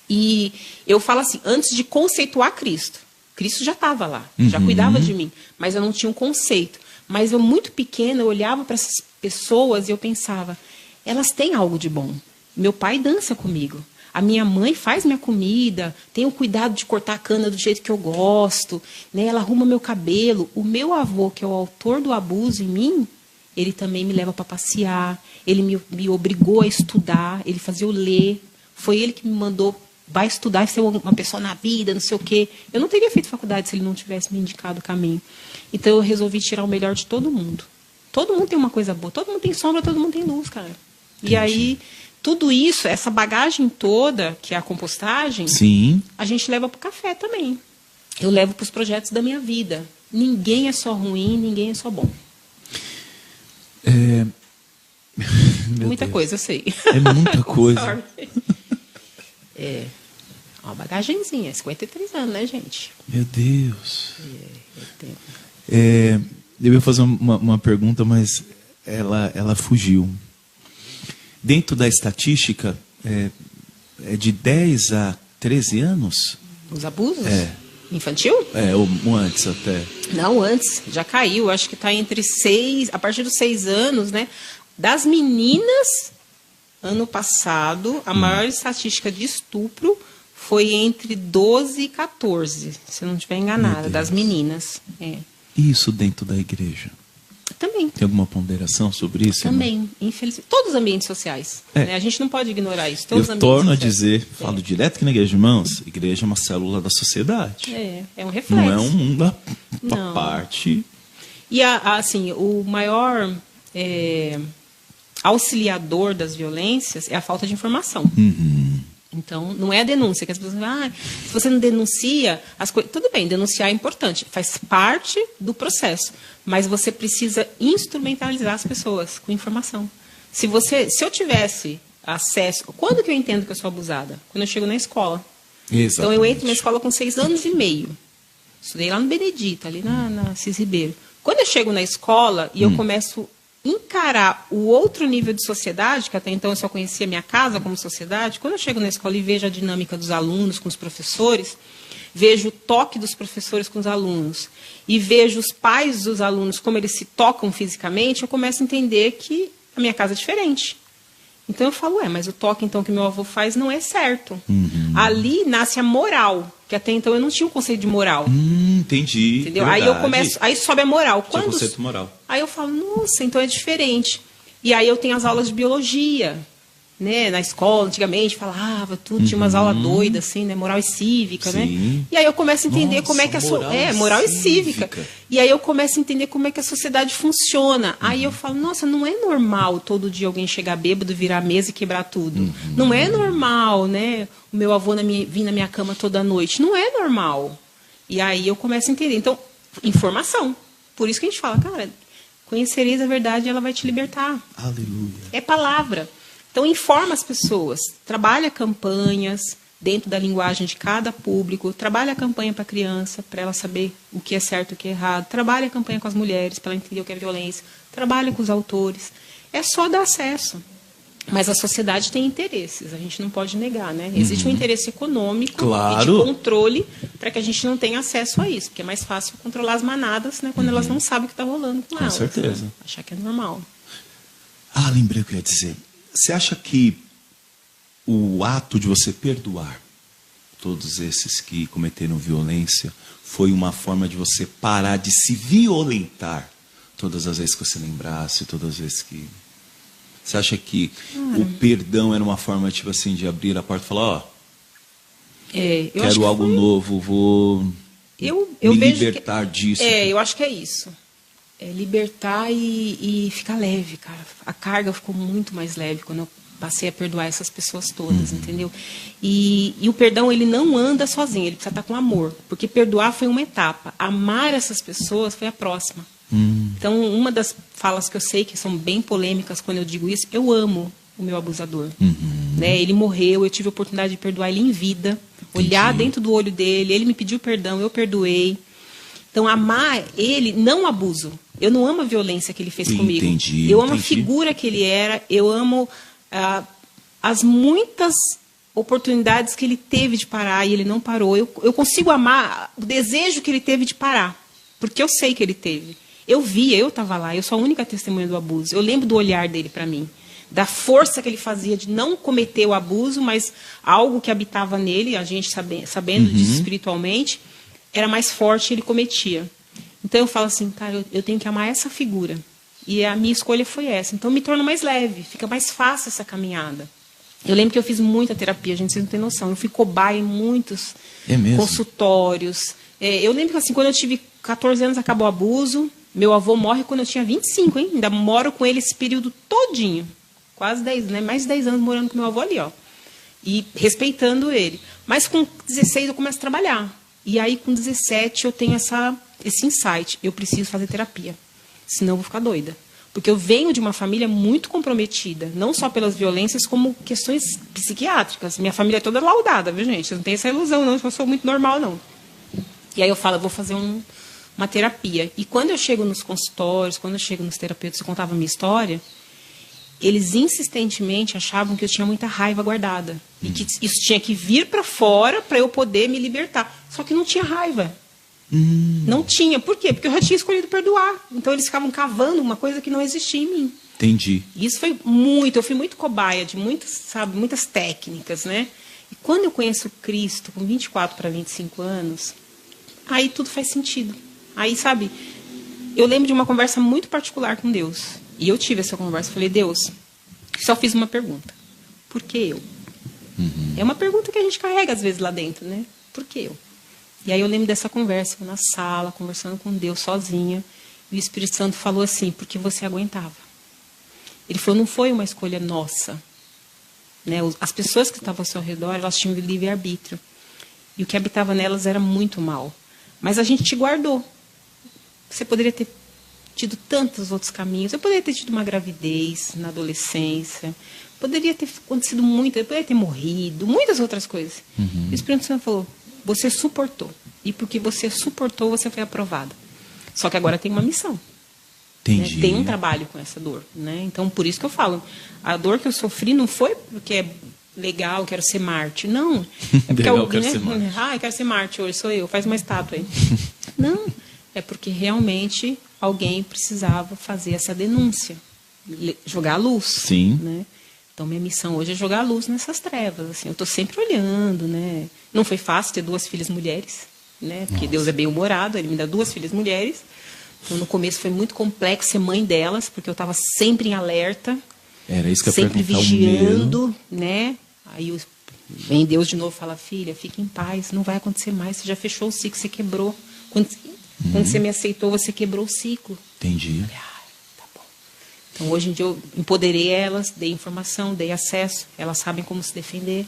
[SPEAKER 2] E eu falo assim, antes de conceituar Cristo. Cristo já estava lá, já cuidava de mim, mas eu não tinha um conceito. Mas eu, muito pequena, eu olhava para essas pessoas e eu pensava, elas têm algo de bom. Meu pai dança comigo. A minha mãe faz minha comida, tem o cuidado de cortar a cana do jeito que eu gosto, né? Ela arruma meu cabelo. O meu avô, que é o autor do abuso em mim, ele também me leva para passear, ele me obrigou a estudar, ele fazia eu ler. Foi ele que me mandou, vai estudar, ser uma pessoa na vida, não sei o quê. Eu não teria feito faculdade se ele não tivesse me indicado o caminho. Então eu resolvi tirar o melhor de todo mundo. Todo mundo tem uma coisa boa, todo mundo tem sombra, todo mundo tem luz, cara.
[SPEAKER 1] Entendi.
[SPEAKER 2] E aí, tudo isso, essa bagagem toda, que é a compostagem,
[SPEAKER 1] Sim.
[SPEAKER 2] a gente leva para o café também. Eu levo para os projetos da minha vida. Ninguém é só ruim, ninguém é só bom. Muita
[SPEAKER 1] Deus.
[SPEAKER 2] coisa, eu sei.
[SPEAKER 1] É muita coisa.
[SPEAKER 2] Sorry. Uma bagagenzinha, 53 anos, né, gente?
[SPEAKER 1] Meu Deus.
[SPEAKER 2] Tempo.
[SPEAKER 1] Eu ia fazer uma pergunta, mas ela fugiu. Dentro da estatística, é de 10 a 13 anos?
[SPEAKER 2] Os abusos?
[SPEAKER 1] É.
[SPEAKER 2] Infantil?
[SPEAKER 1] Ou antes até.
[SPEAKER 2] Não, antes. Já caiu. Acho que está entre 6, a partir dos 6 anos, né? Das meninas, ano passado, a maior estatística de estupro foi entre 12 e 14, se eu não estiver enganada, das meninas.
[SPEAKER 1] Isso dentro da igreja?
[SPEAKER 2] Também.
[SPEAKER 1] Tem alguma ponderação sobre isso?
[SPEAKER 2] Também, infelizmente. Todos os ambientes sociais. Né? A gente não pode ignorar isso. Todos
[SPEAKER 1] Eu
[SPEAKER 2] os
[SPEAKER 1] torno a
[SPEAKER 2] sociais.
[SPEAKER 1] dizer, falo direto aqui na igreja, irmãos, igreja é uma célula da sociedade.
[SPEAKER 2] É um reflexo.
[SPEAKER 1] Não é um mundo à
[SPEAKER 2] Não.
[SPEAKER 1] parte.
[SPEAKER 2] E, assim, o maior auxiliador das violências é a falta de informação. Então, não é a denúncia, que as pessoas falam, se você não denuncia, as coisas. Tudo bem, denunciar é importante, faz parte do processo. Mas você precisa instrumentalizar as pessoas com informação. Se eu tivesse acesso. Quando que eu entendo que eu sou abusada? Quando eu chego na escola.
[SPEAKER 1] Exatamente.
[SPEAKER 2] Então, eu entro na escola com 6 anos e meio. Estudei lá no Benedito, ali na Cis Ribeiro. Quando eu chego na escola e eu começo encarar o outro nível de sociedade, que até então eu só conhecia minha casa como sociedade, quando eu chego na escola e vejo a dinâmica dos alunos com os professores, vejo o toque dos professores com os alunos, e vejo os pais dos alunos, como eles se tocam fisicamente, eu começo a entender que a minha casa é diferente. Então eu falo, mas o toque então que meu avô faz não é certo. Ali nasce a moral, que até então eu não tinha o conceito de moral.
[SPEAKER 1] Entendi.
[SPEAKER 2] Entendeu?
[SPEAKER 1] Verdade.
[SPEAKER 2] Aí eu começo, aí sobe a moral.
[SPEAKER 1] Tinha conceito moral.
[SPEAKER 2] Aí eu falo, nossa, então é diferente. E aí eu tenho as aulas de biologia, né? Na escola, antigamente, falava tudo, tinha umas aulas doidas, assim, né? Moral e cívica, né?
[SPEAKER 1] Sim.
[SPEAKER 2] E aí eu começo a entender
[SPEAKER 1] Nossa,
[SPEAKER 2] como é que moral e cívica. E aí eu começo a entender como é que a sociedade funciona. Aí eu falo, nossa, não é normal todo dia alguém chegar bêbado, virar a mesa e quebrar tudo. Não é normal, né? O meu avô vir na minha cama toda noite. Não é normal. E aí eu começo a entender. Então, informação. Por isso que a gente fala, cara, conhecereis a verdade e ela vai te libertar.
[SPEAKER 1] Aleluia.
[SPEAKER 2] É palavra. Então, informa as pessoas. Trabalha campanhas dentro da linguagem de cada público. Trabalha a campanha para a criança, para ela saber o que é certo e o que é errado. Trabalha a campanha com as mulheres, para ela entender o que é violência. Trabalha com os autores. É só dar acesso. Mas a sociedade tem interesses, a gente não pode negar, né? Existe um interesse econômico
[SPEAKER 1] Claro.
[SPEAKER 2] e de controle para que a gente não tenha acesso a isso, porque é mais fácil controlar as manadas, né, quando elas não sabem o que está rolando com elas.
[SPEAKER 1] certeza.
[SPEAKER 2] Né? Achar que é normal.
[SPEAKER 1] Lembrei o que eu ia dizer. Você acha que o ato de você perdoar todos esses que cometeram violência foi uma forma de você parar de se violentar todas as vezes que você lembrasse, todas as vezes que... Você acha que o perdão era uma forma, tipo assim, de abrir a porta e falar,
[SPEAKER 2] Eu acho
[SPEAKER 1] quero
[SPEAKER 2] que
[SPEAKER 1] algo novo, vou
[SPEAKER 2] eu
[SPEAKER 1] me
[SPEAKER 2] vejo
[SPEAKER 1] libertar disso?
[SPEAKER 2] Eu acho que é isso. É libertar e ficar leve, cara. A carga ficou muito mais leve quando eu passei a perdoar essas pessoas todas, entendeu? E o perdão, ele não anda sozinho, ele precisa estar com amor. Porque perdoar foi uma etapa. Amar essas pessoas foi a próxima. Então, uma das falas que eu sei que são bem polêmicas quando eu digo isso, eu amo o meu abusador. Né? Ele morreu, eu tive a oportunidade de perdoar ele em vida, olhar dentro do olho dele, ele me pediu perdão, eu perdoei. Então, amar ele, não abuso. Eu não amo a violência que ele fez comigo. Eu amo a figura que ele era, eu amo as muitas oportunidades que ele teve de parar e ele não parou. Eu consigo amar o desejo que ele teve de parar, porque eu sei que ele teve. Eu via, eu estava lá, eu sou a única testemunha do abuso. Eu lembro do olhar dele para mim, da força que ele fazia de não cometer o abuso, mas algo que habitava nele, a gente sabendo disso espiritualmente, era mais forte e ele cometia. Então eu falo assim, cara, eu tenho que amar essa figura. E a minha escolha foi essa. Então me torna mais leve, fica mais fácil essa caminhada. Eu lembro que eu fiz muita terapia, gente, vocês não têm noção. Eu fui cobaia em muitos consultórios. Eu lembro que assim, quando eu tive 14 anos acabou o abuso. Meu avô morre quando eu tinha 25, hein? Ainda moro com ele esse período todinho. Quase 10, né? Mais de 10 anos morando com meu avô ali, ó. E respeitando ele. Mas com 16 eu começo a trabalhar. E aí com 17 eu tenho esse insight. Eu preciso fazer terapia. Senão eu vou ficar doida. Porque eu venho de uma família muito comprometida. Não só pelas violências, como questões psiquiátricas. Minha família é toda laudada, viu, gente? Eu não tenho essa ilusão, não. Eu sou muito normal, não. E aí eu falo, eu vou fazer uma terapia. E quando eu chego nos consultórios, quando eu chego nos terapeutas, eu contava a minha história, eles insistentemente achavam que eu tinha muita raiva guardada. E que isso tinha que vir para fora para eu poder me libertar. Só que não tinha raiva. Não tinha. Por quê? Porque eu já tinha escolhido perdoar. Então eles ficavam cavando uma coisa que não existia em mim.
[SPEAKER 1] Entendi.
[SPEAKER 2] Isso foi eu fui muito cobaia de muitas técnicas, né? E quando eu conheço Cristo, com 24 para 25 anos, aí tudo faz sentido. Aí, sabe, eu lembro de uma conversa muito particular com Deus. E eu tive essa conversa. Falei, Deus, só fiz uma pergunta. Por que eu? É uma pergunta que a gente carrega às vezes lá dentro, né? Por que eu? E aí eu lembro dessa conversa, na sala, conversando com Deus sozinha. E o Espírito Santo falou assim, porque você aguentava. Ele falou, não foi uma escolha nossa. Né? As pessoas que estavam ao seu redor, elas tinham livre-arbítrio. E o que habitava nelas era muito mal. Mas a gente te guardou. Você poderia ter tido tantos outros caminhos. Eu poderia ter tido uma gravidez na adolescência. Poderia ter acontecido muito. Eu poderia ter morrido. Muitas outras coisas. O Espírito Santo falou, você suportou. E porque você suportou, você foi aprovada. Só que agora tem uma missão.
[SPEAKER 1] Entendi.
[SPEAKER 2] Né? Tem um trabalho com essa dor. Né? Então, por isso que eu falo. A dor que eu sofri não foi porque é legal, quero ser Marte. Não. É porque
[SPEAKER 1] legal, quero ser Marte.
[SPEAKER 2] Eu quero ser Marte hoje, sou eu. Faz uma estátua aí. Não. É porque realmente alguém precisava fazer essa denúncia. Jogar a luz.
[SPEAKER 1] Sim.
[SPEAKER 2] Né? Então, minha missão hoje é jogar a luz nessas trevas. Assim, eu estou sempre olhando. Né? Não foi fácil ter 2 filhas mulheres. Né? Porque Deus é bem-humorado, Ele me dá 2 filhas mulheres. Então, no começo foi muito complexo ser mãe delas, porque eu estava sempre em alerta.
[SPEAKER 1] Era isso que eu ia
[SPEAKER 2] sempre
[SPEAKER 1] perguntar,
[SPEAKER 2] vigiando, né? Aí vem Deus de novo e fala, filha, fique em paz, não vai acontecer mais, você já fechou o ciclo, você quebrou. Quando você me aceitou, você quebrou o ciclo.
[SPEAKER 1] Entendi.
[SPEAKER 2] Falei, tá bom. Então, hoje em dia, eu empoderei elas, dei informação, dei acesso, elas sabem como se defender.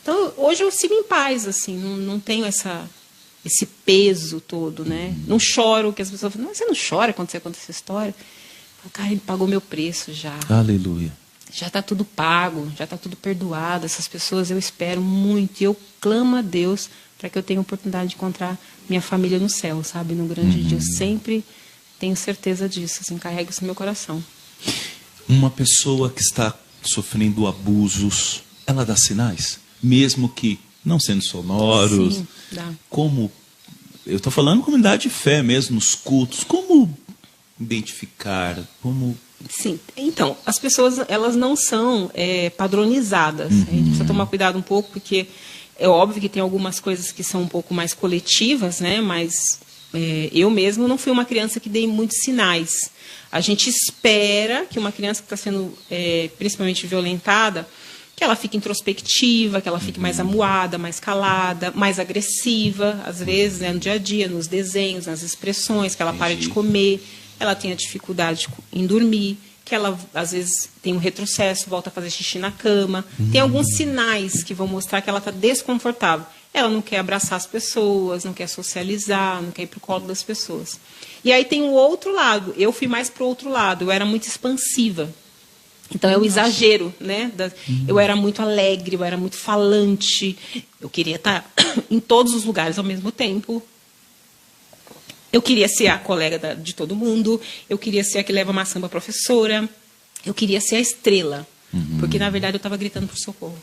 [SPEAKER 2] Então, hoje eu sigo em paz, assim, não tenho esse peso todo, né? Não choro, que as pessoas falam, você não chora quando você conta essa história? Eu falo, cara, ele pagou meu preço já.
[SPEAKER 1] Aleluia.
[SPEAKER 2] Já está tudo pago, já está tudo perdoado. Essas pessoas eu espero muito. E eu clamo a Deus para que eu tenha a oportunidade de encontrar minha família no céu, sabe? No grande dia. Eu sempre tenho certeza disso, assim, carrego isso no meu coração.
[SPEAKER 1] Uma pessoa que está sofrendo abusos, ela dá sinais? Mesmo que não sendo sonoros.
[SPEAKER 2] Sim, dá.
[SPEAKER 1] Como, eu estou falando comunidade de fé mesmo, nos cultos, como identificar, como...
[SPEAKER 2] Sim, então, as pessoas, elas não são padronizadas. A gente precisa tomar cuidado um pouco, porque é óbvio que tem algumas coisas que são um pouco mais coletivas, né? Mas eu mesmo não fui uma criança que dei muitos sinais. A gente espera que uma criança que está sendo principalmente violentada, que ela fique introspectiva, que ela fique mais amuada, mais calada, mais agressiva, às vezes, né, no dia a dia, nos desenhos, nas expressões, que ela pare de comer, ela tenha dificuldade em dormir, que ela, às vezes, tem um retrocesso, volta a fazer xixi na cama. Tem alguns sinais que vão mostrar que ela está desconfortável. Ela não quer abraçar as pessoas, não quer socializar, não quer ir para o colo das pessoas. E aí tem o outro lado. Eu fui mais para o outro lado. Eu era muito expansiva. Então, é o exagero, né? Eu era muito alegre, eu era muito falante. Eu queria estar em todos os lugares ao mesmo tempo. Eu queria ser a colega de todo mundo. Eu queria ser a que leva maçã para a professora. Eu queria ser a estrela. Porque, na verdade, eu estava gritando por socorro.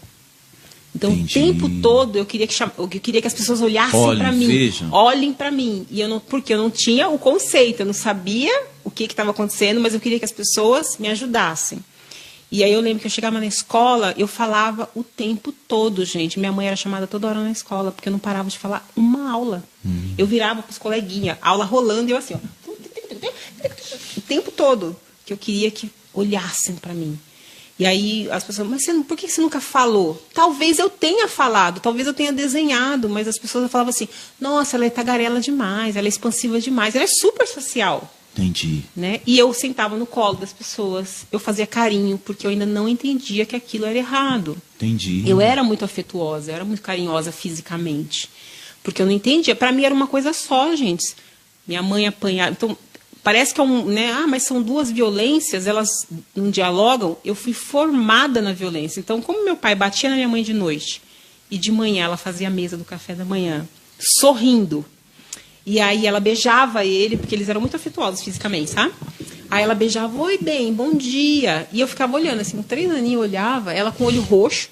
[SPEAKER 2] Então, o tempo todo, eu queria que as pessoas olhassem para mim.
[SPEAKER 1] Vejam.
[SPEAKER 2] Olhem para mim. Porque eu não tinha o conceito. Eu não sabia o que estava acontecendo, mas eu queria que as pessoas me ajudassem. E aí eu lembro que eu chegava na escola, eu falava o tempo todo, gente. Minha mãe era chamada toda hora na escola, porque eu não parava de falar uma aula. Eu virava para os coleguinhas, aula rolando, e eu assim, ó, o tempo todo, que eu queria que olhassem para mim. E aí as pessoas, mas por que você nunca falou? Talvez eu tenha falado, talvez eu tenha desenhado, mas as pessoas falavam assim, nossa, ela é tagarela demais, ela é expansiva demais, ela é super social.
[SPEAKER 1] Entendi.
[SPEAKER 2] Né? E eu sentava no colo das pessoas, eu fazia carinho, porque eu ainda não entendia que aquilo era errado.
[SPEAKER 1] Entendi.
[SPEAKER 2] Eu era muito afetuosa, eu era muito carinhosa fisicamente, porque eu não entendia. Para mim era uma coisa só, gente. Minha mãe apanhava. Então, parece que é né? Mas são duas violências, elas não dialogam. Eu fui formada na violência. Então, como meu pai batia na minha mãe de noite, e de manhã ela fazia a mesa do café da manhã, sorrindo, e aí ela beijava ele, porque eles eram muito afetuosos fisicamente, sabe? Aí ela beijava, oi, bem, bom dia. E eu ficava olhando, assim, com 3 aninhos eu olhava, ela com o olho roxo,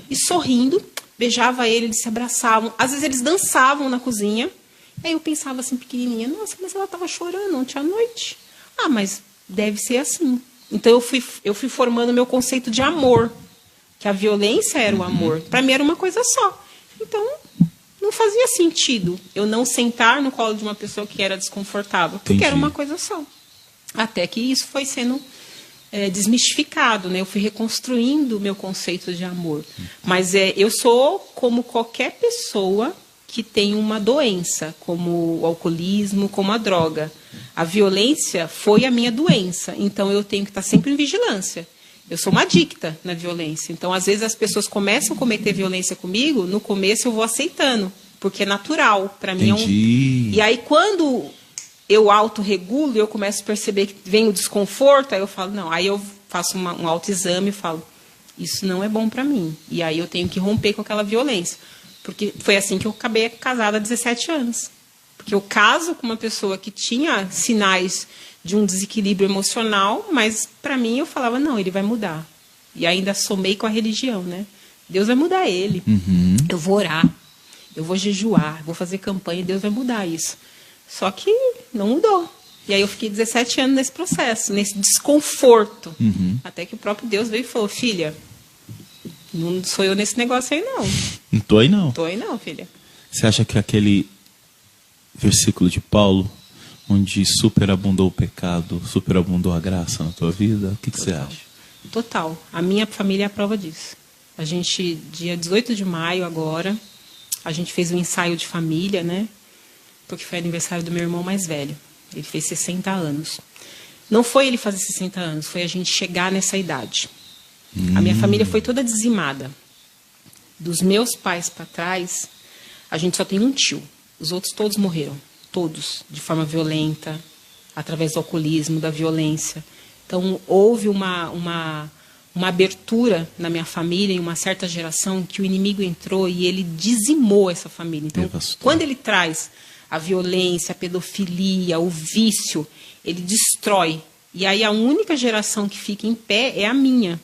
[SPEAKER 2] e sorrindo, beijava ele, eles se abraçavam. Às vezes eles dançavam na cozinha. Aí eu pensava assim, pequenininha, nossa, mas ela estava chorando ontem à noite. Ah, mas deve ser assim. Então eu fui formando meu conceito de amor, que a violência era o amor. Para mim era uma coisa só. Então não fazia sentido eu não sentar no colo de uma pessoa que era desconfortável, porque
[SPEAKER 1] Entendi.
[SPEAKER 2] era uma coisa só. Até que isso foi sendo desmistificado, né? Eu fui reconstruindo o meu conceito de amor. Mas eu sou como qualquer pessoa que tem uma doença, como o alcoolismo, como a droga. A violência foi a minha doença, então eu tenho que estar sempre em vigilância. Eu sou uma adicta na violência. Então, às vezes, as pessoas começam a cometer violência comigo, no começo eu vou aceitando, porque é natural. Para mim
[SPEAKER 1] Entendi.
[SPEAKER 2] E aí, quando eu autorregulo, eu começo a perceber que vem o desconforto, aí eu falo, não, aí eu faço um autoexame e falo, isso não é bom para mim. E aí eu tenho que romper com aquela violência. Porque foi assim que eu acabei casada há 17 anos. Porque eu caso com uma pessoa que tinha sinais de um desequilíbrio emocional, mas para mim eu falava, não, ele vai mudar. E ainda somei com a religião, né? Deus vai mudar ele.
[SPEAKER 1] Uhum.
[SPEAKER 2] Eu vou orar, eu vou jejuar, vou fazer campanha, Deus vai mudar isso. Só que não mudou. E aí eu fiquei 17 anos nesse processo, nesse desconforto.
[SPEAKER 1] Uhum.
[SPEAKER 2] Até que o próprio Deus veio e falou, filha, não sou eu nesse negócio aí, não.
[SPEAKER 1] Não tô aí, não.
[SPEAKER 2] Tô aí, não, filha.
[SPEAKER 1] Você acha que aquele versículo de Paulo, onde superabundou o pecado, superabundou a graça na tua vida, o que você acha?
[SPEAKER 2] Total. A minha família é a prova disso. A gente, dia 18 de maio agora, a gente fez um ensaio de família, né? Porque foi aniversário do meu irmão mais velho. Ele fez 60 anos. Não foi ele fazer 60 anos, foi a gente chegar nessa idade. A minha família foi toda dizimada. Dos meus pais para trás, a gente só tem um tio. Os outros todos morreram. Todos. De forma violenta, através do alcoolismo, da violência. Então, houve uma abertura na minha família, em uma certa geração, que o inimigo entrou e ele dizimou essa família. Então,
[SPEAKER 1] Devastou.
[SPEAKER 2] quando ele traz a violência, a pedofilia, o vício, ele destrói. E aí a única geração que fica em pé é a minha.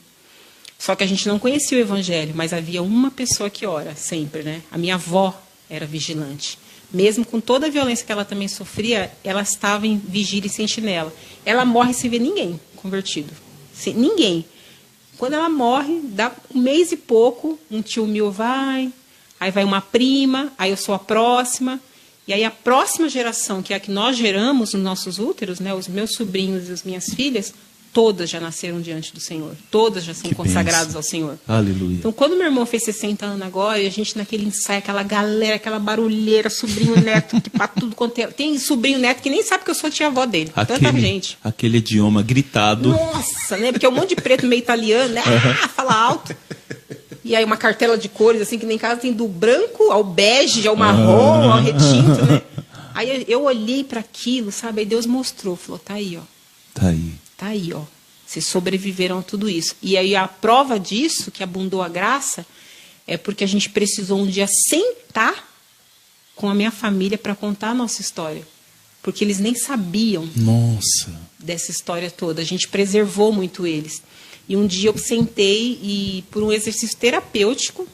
[SPEAKER 2] Só que a gente não conhecia o evangelho, mas havia uma pessoa que ora sempre, né? A minha avó era vigilante. Mesmo com toda a violência que ela também sofria, ela estava em vigília e sentinela. Ela morre sem ver ninguém convertido. Ninguém. Quando ela morre, dá um mês e pouco, um tio meu vai, aí vai uma prima, aí eu sou a próxima. E aí a próxima geração, que é a que nós geramos nos nossos úteros, né, os meus sobrinhos e as minhas filhas, todas já nasceram diante do Senhor. Todas já são consagradas ao Senhor.
[SPEAKER 1] Aleluia.
[SPEAKER 2] Então, quando meu irmão fez 60 anos agora, e a gente naquele ensaio, aquela galera, aquela barulheira, sobrinho, neto, que pra tudo quanto é... Tem sobrinho, neto, que nem sabe que eu sou tia-avó dele. Tanta gente.
[SPEAKER 1] Aquele idioma gritado.
[SPEAKER 2] Nossa, né? Porque é um monte de preto meio italiano, né? Fala alto. E aí uma cartela de cores, assim, que nem em casa tem do branco ao bege, ao marrom, ao retinto, né? Aí eu olhei para aquilo, sabe? Aí Deus mostrou, falou, tá aí, ó.
[SPEAKER 1] Tá aí.
[SPEAKER 2] Tá aí, ó. Vocês sobreviveram a tudo isso. E aí a prova disso, que abundou a graça, é porque a gente precisou um dia sentar com a minha família para contar a nossa história. Porque eles nem sabiam dessa história toda. A gente preservou muito eles. E um dia eu sentei e, por um exercício terapêutico,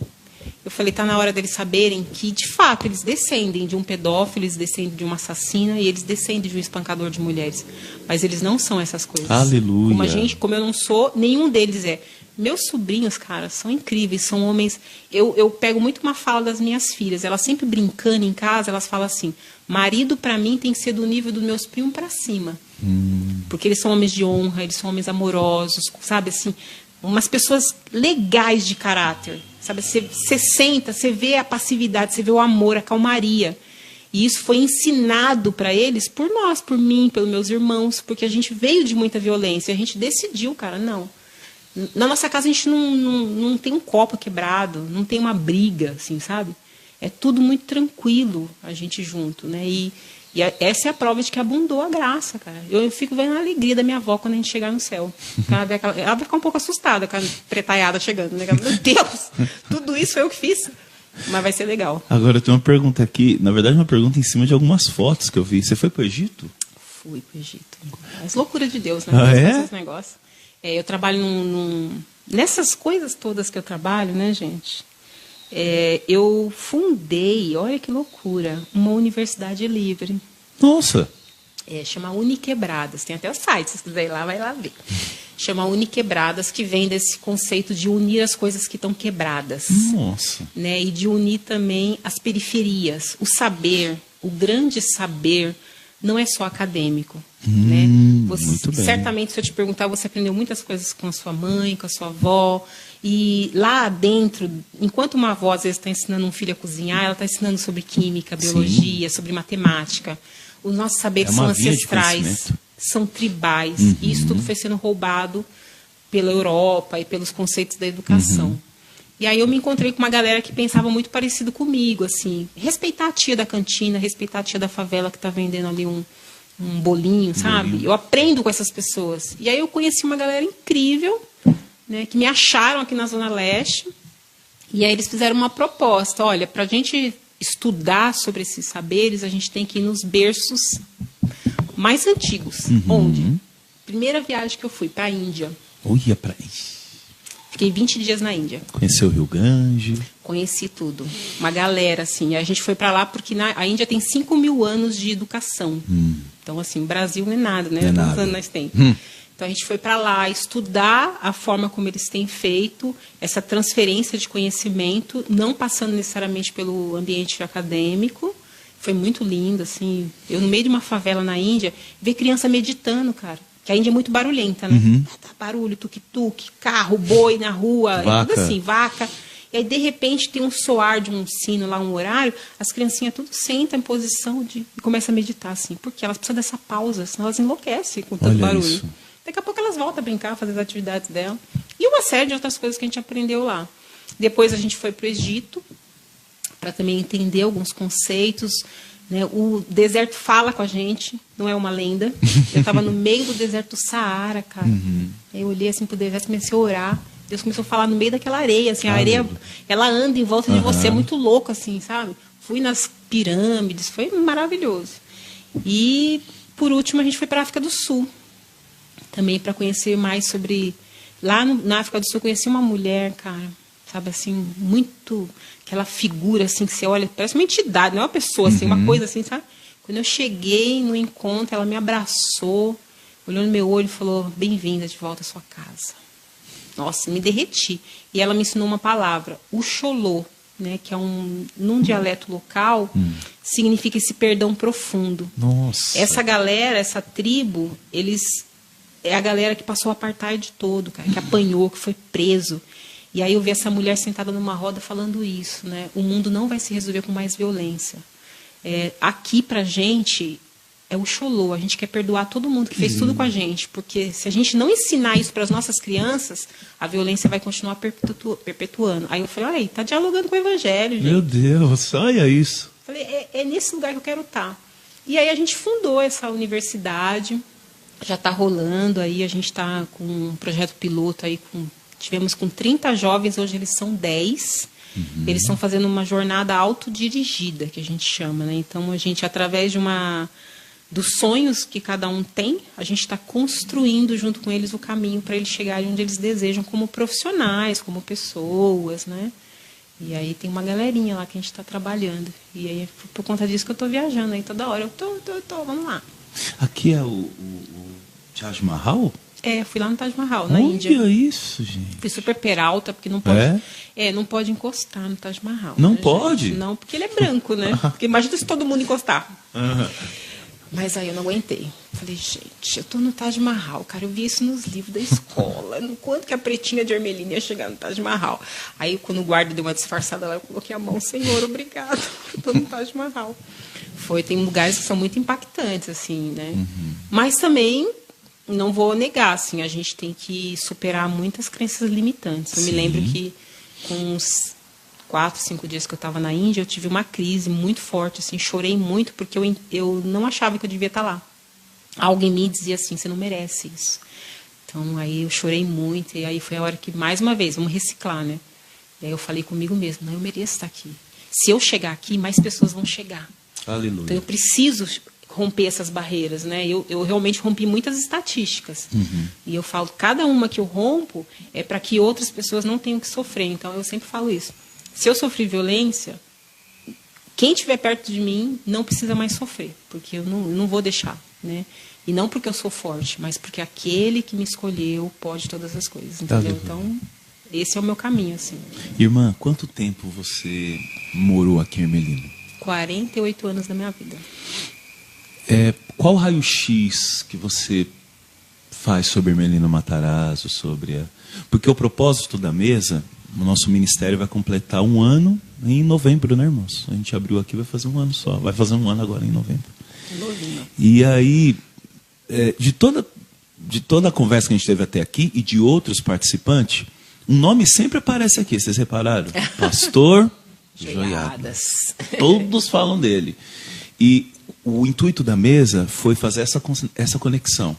[SPEAKER 2] eu falei, tá na hora deles saberem que, de fato, eles descendem de um pedófilo, eles descendem de uma assassina e eles descendem de um espancador de mulheres. Mas eles não são essas coisas.
[SPEAKER 1] Aleluia.
[SPEAKER 2] Como eu não sou, nenhum deles é. Meus sobrinhos, cara, são incríveis, são homens... Eu pego muito uma fala das minhas filhas, elas sempre brincando em casa, elas falam assim, marido pra mim tem que ser do nível dos meus primos pra cima. Porque eles são homens de honra, eles são homens amorosos, sabe assim... umas pessoas legais de caráter, sabe? Você senta, você vê a passividade, você vê o amor, a calmaria. E isso foi ensinado para eles por nós, por mim, pelos meus irmãos, porque a gente veio de muita violência. A gente decidiu, cara, não. Na nossa casa a gente não tem um copo quebrado, não tem uma briga, assim, sabe? É tudo muito tranquilo, a gente junto, né? E essa é a prova de que abundou a graça, cara. Eu fico vendo a alegria da minha avó quando a gente chegar no céu. Ela vai ficar um pouco assustada com a pretaiada chegando, né? Meu Deus, tudo isso foi eu que fiz. Mas vai ser legal.
[SPEAKER 1] Agora, eu tenho uma pergunta aqui. Na verdade, uma pergunta em cima de algumas fotos que eu vi. Você foi para o Egito?
[SPEAKER 2] Fui para o Egito. As loucuras de Deus, né?
[SPEAKER 1] Ah, é?
[SPEAKER 2] Esses negócios. Eu trabalho nessas coisas todas que eu trabalho, né, gente? Eu fundei, olha que loucura, uma universidade livre.
[SPEAKER 1] Nossa!
[SPEAKER 2] Chama Uniquebradas. Tem até o site, se você quiser ir lá, vai lá ver. Chama Uniquebradas, que vem desse conceito de unir as coisas que estão quebradas.
[SPEAKER 1] Nossa!
[SPEAKER 2] Né? E de unir também as periferias. O saber, o grande saber, não é só acadêmico. Né?
[SPEAKER 1] Muito bem.
[SPEAKER 2] Certamente, se eu te perguntar, você aprendeu muitas coisas com a sua mãe, com a sua avó. E lá dentro, enquanto uma avó às vezes está ensinando um filho a cozinhar, ela está ensinando sobre química, biologia, sobre matemática. Os nossos saberes são ancestrais, são tribais. E isso tudo foi sendo roubado pela Europa e pelos conceitos da educação. E aí eu me encontrei com uma galera que pensava muito parecido comigo, assim, respeitar a tia da cantina, respeitar a tia da favela que está vendendo ali um bolinho, sabe? Eu aprendo com essas pessoas. E aí eu conheci uma galera incrível, né, que me acharam aqui na Zona Leste. E aí eles fizeram uma proposta. Olha, para a gente estudar sobre esses saberes, a gente tem que ir nos berços mais antigos. Onde? Primeira viagem que eu fui, para a Índia.
[SPEAKER 1] Olha para
[SPEAKER 2] Fiquei 20 dias na Índia.
[SPEAKER 1] Conheceu o Rio Gange?
[SPEAKER 2] Conheci tudo. Uma galera, assim. A gente foi para lá porque a Índia tem 5.000 anos de educação. Então, assim, o Brasil não é nada, né? Quantos anos nós temos? Então, a gente foi para lá estudar a forma como eles têm feito essa transferência de conhecimento, não passando necessariamente pelo ambiente acadêmico. Foi muito lindo, assim. Eu, no meio de uma favela na Índia, ver criança meditando, cara. Que a Índia é muito barulhenta, né? Barulho, tuk-tuk, carro, boi na rua, tudo assim, vaca. E aí, de repente, tem um soar de um sino lá, um horário, as criancinhas tudo sentam em posição e começam a meditar, assim. Porque elas precisam dessa pausa, senão elas enlouquecem com tanto barulho.
[SPEAKER 1] Isso.
[SPEAKER 2] Daqui a pouco elas voltam a brincar, fazer as atividades dela. E uma série de outras coisas que a gente aprendeu lá. Depois a gente foi para o Egito, para também entender alguns conceitos. Né? O deserto fala com a gente, não é uma lenda. Eu estava no meio do deserto do Saara, cara. Eu olhei assim para o deserto, comecei a orar. Deus começou a falar no meio daquela areia. Assim, a areia, ela anda em volta de você, é muito louco, assim, sabe? Fui nas pirâmides, foi maravilhoso. E, por último, a gente foi para a África do Sul. Também para conhecer mais sobre... Lá na África do Sul, eu conheci uma mulher, cara, sabe, assim, muito... Aquela figura, assim, que você olha, parece uma entidade, não é uma pessoa, assim, uma coisa assim, sabe? Quando eu cheguei no encontro, ela me abraçou, olhou no meu olho e falou, bem-vinda de volta à sua casa. Nossa, me derreti. E ela me ensinou uma palavra, o xolô, né, que é num dialeto local, significa esse perdão profundo.
[SPEAKER 1] Nossa.
[SPEAKER 2] Essa galera, essa tribo, é a galera que passou o apartheid todo, cara, que apanhou, que foi preso. E aí eu vi essa mulher sentada numa roda falando isso, né? O mundo não vai se resolver com mais violência. Aqui pra gente é o xolô, a gente quer perdoar todo mundo que fez tudo com a gente, porque se a gente não ensinar isso para as nossas crianças, a violência vai continuar perpetuando. Aí eu falei, olha aí, tá dialogando com o evangelho, gente.
[SPEAKER 1] Meu Deus, olha isso.
[SPEAKER 2] Falei, é nesse lugar que eu quero estar. E aí a gente fundou essa universidade, já está rolando aí, a gente está com um projeto piloto aí, tivemos com 30 jovens, hoje eles são 10. Eles estão fazendo uma jornada autodirigida, que a gente chama, né? Então, a gente, através dos sonhos que cada um tem, a gente está construindo junto com eles o caminho para eles chegarem onde eles desejam como profissionais, como pessoas, né? E aí tem uma galerinha lá que a gente está trabalhando. E aí, por conta disso que eu estou viajando aí toda hora. Vamos lá.
[SPEAKER 1] Aqui é o Taj Mahal?
[SPEAKER 2] Eu fui lá no Taj Mahal, na Índia.
[SPEAKER 1] Olha isso, gente.
[SPEAKER 2] Fui super peralta, porque não pode... não pode encostar no Taj Mahal.
[SPEAKER 1] Não,
[SPEAKER 2] né,
[SPEAKER 1] pode?
[SPEAKER 2] Gente? Não, porque ele é branco, né? Porque imagina se todo mundo encostar. Mas aí eu não aguentei. Falei, gente, eu tô no Taj Mahal, cara, eu vi isso nos livros da escola, no quanto que a pretinha de Ermelino ia chegar no Taj Mahal. Aí, quando o guarda deu uma disfarçada lá, eu coloquei a mão, Senhor, obrigado, eu tô no Taj Mahal. Tem lugares que são muito impactantes, assim, né? Mas também, não vou negar, assim, a gente tem que superar muitas crenças limitantes. Eu me lembro que, com uns 4, 5 dias que eu estava na Índia, eu tive uma crise muito forte, assim, chorei muito, porque eu não achava que eu devia estar lá. Alguém me dizia assim, você não merece isso. Então, aí eu chorei muito, e aí foi a hora que, mais uma vez, vamos reciclar, né? E aí eu falei comigo mesmo, não, eu mereço estar aqui. Se eu chegar aqui, mais pessoas vão chegar.
[SPEAKER 1] Aleluia.
[SPEAKER 2] Então, eu preciso romper essas barreiras, né? Eu realmente rompi muitas estatísticas. E eu falo, cada uma que eu rompo é para que outras pessoas não tenham que sofrer. Então, eu sempre falo isso. Se eu sofri violência, quem estiver perto de mim não precisa mais sofrer, porque eu não vou deixar, né? E não porque eu sou forte, mas porque aquele que me escolheu pode todas as coisas, entendeu? Então, esse é o meu caminho, assim.
[SPEAKER 1] Irmã, quanto tempo você morou aqui em Ermelino?
[SPEAKER 2] 48 anos da minha vida.
[SPEAKER 1] Qual o raio-x que você faz sobre Ermelino Matarazzo, porque o propósito da mesa, o nosso ministério vai completar 1 ano em novembro, né, irmãos? A gente abriu aqui, vai fazer 1 ano só. Vai fazer 1 ano agora em novembro. E aí, de toda a conversa que a gente teve até aqui e de outros participantes, um nome sempre aparece aqui, vocês repararam? Pastor Joiadas. Todos falam dele. E o intuito da mesa foi fazer essa conexão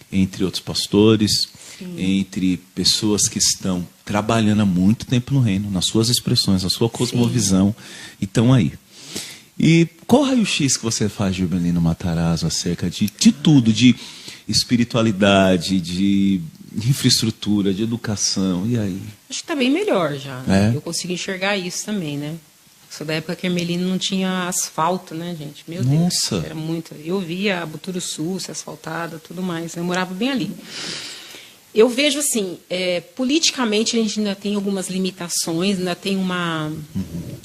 [SPEAKER 1] entre outros pastores, entre pessoas que estão trabalhando há muito tempo no reino, nas suas expressões, na sua cosmovisão, e estão aí. E qual o raio-x que você faz de Ermelino Matarazzo acerca de tudo, de espiritualidade, de infraestrutura, de educação, e aí?
[SPEAKER 2] Acho que está bem melhor já. Eu consigo enxergar isso também, né? Sou da época que Ermelino não tinha asfalto, né, gente? Meu Deus, era muito. Eu via a Buturuçu ser asfaltada, tudo mais. Eu morava bem ali. Eu vejo assim, politicamente a gente ainda tem algumas limitações, ainda tem uma...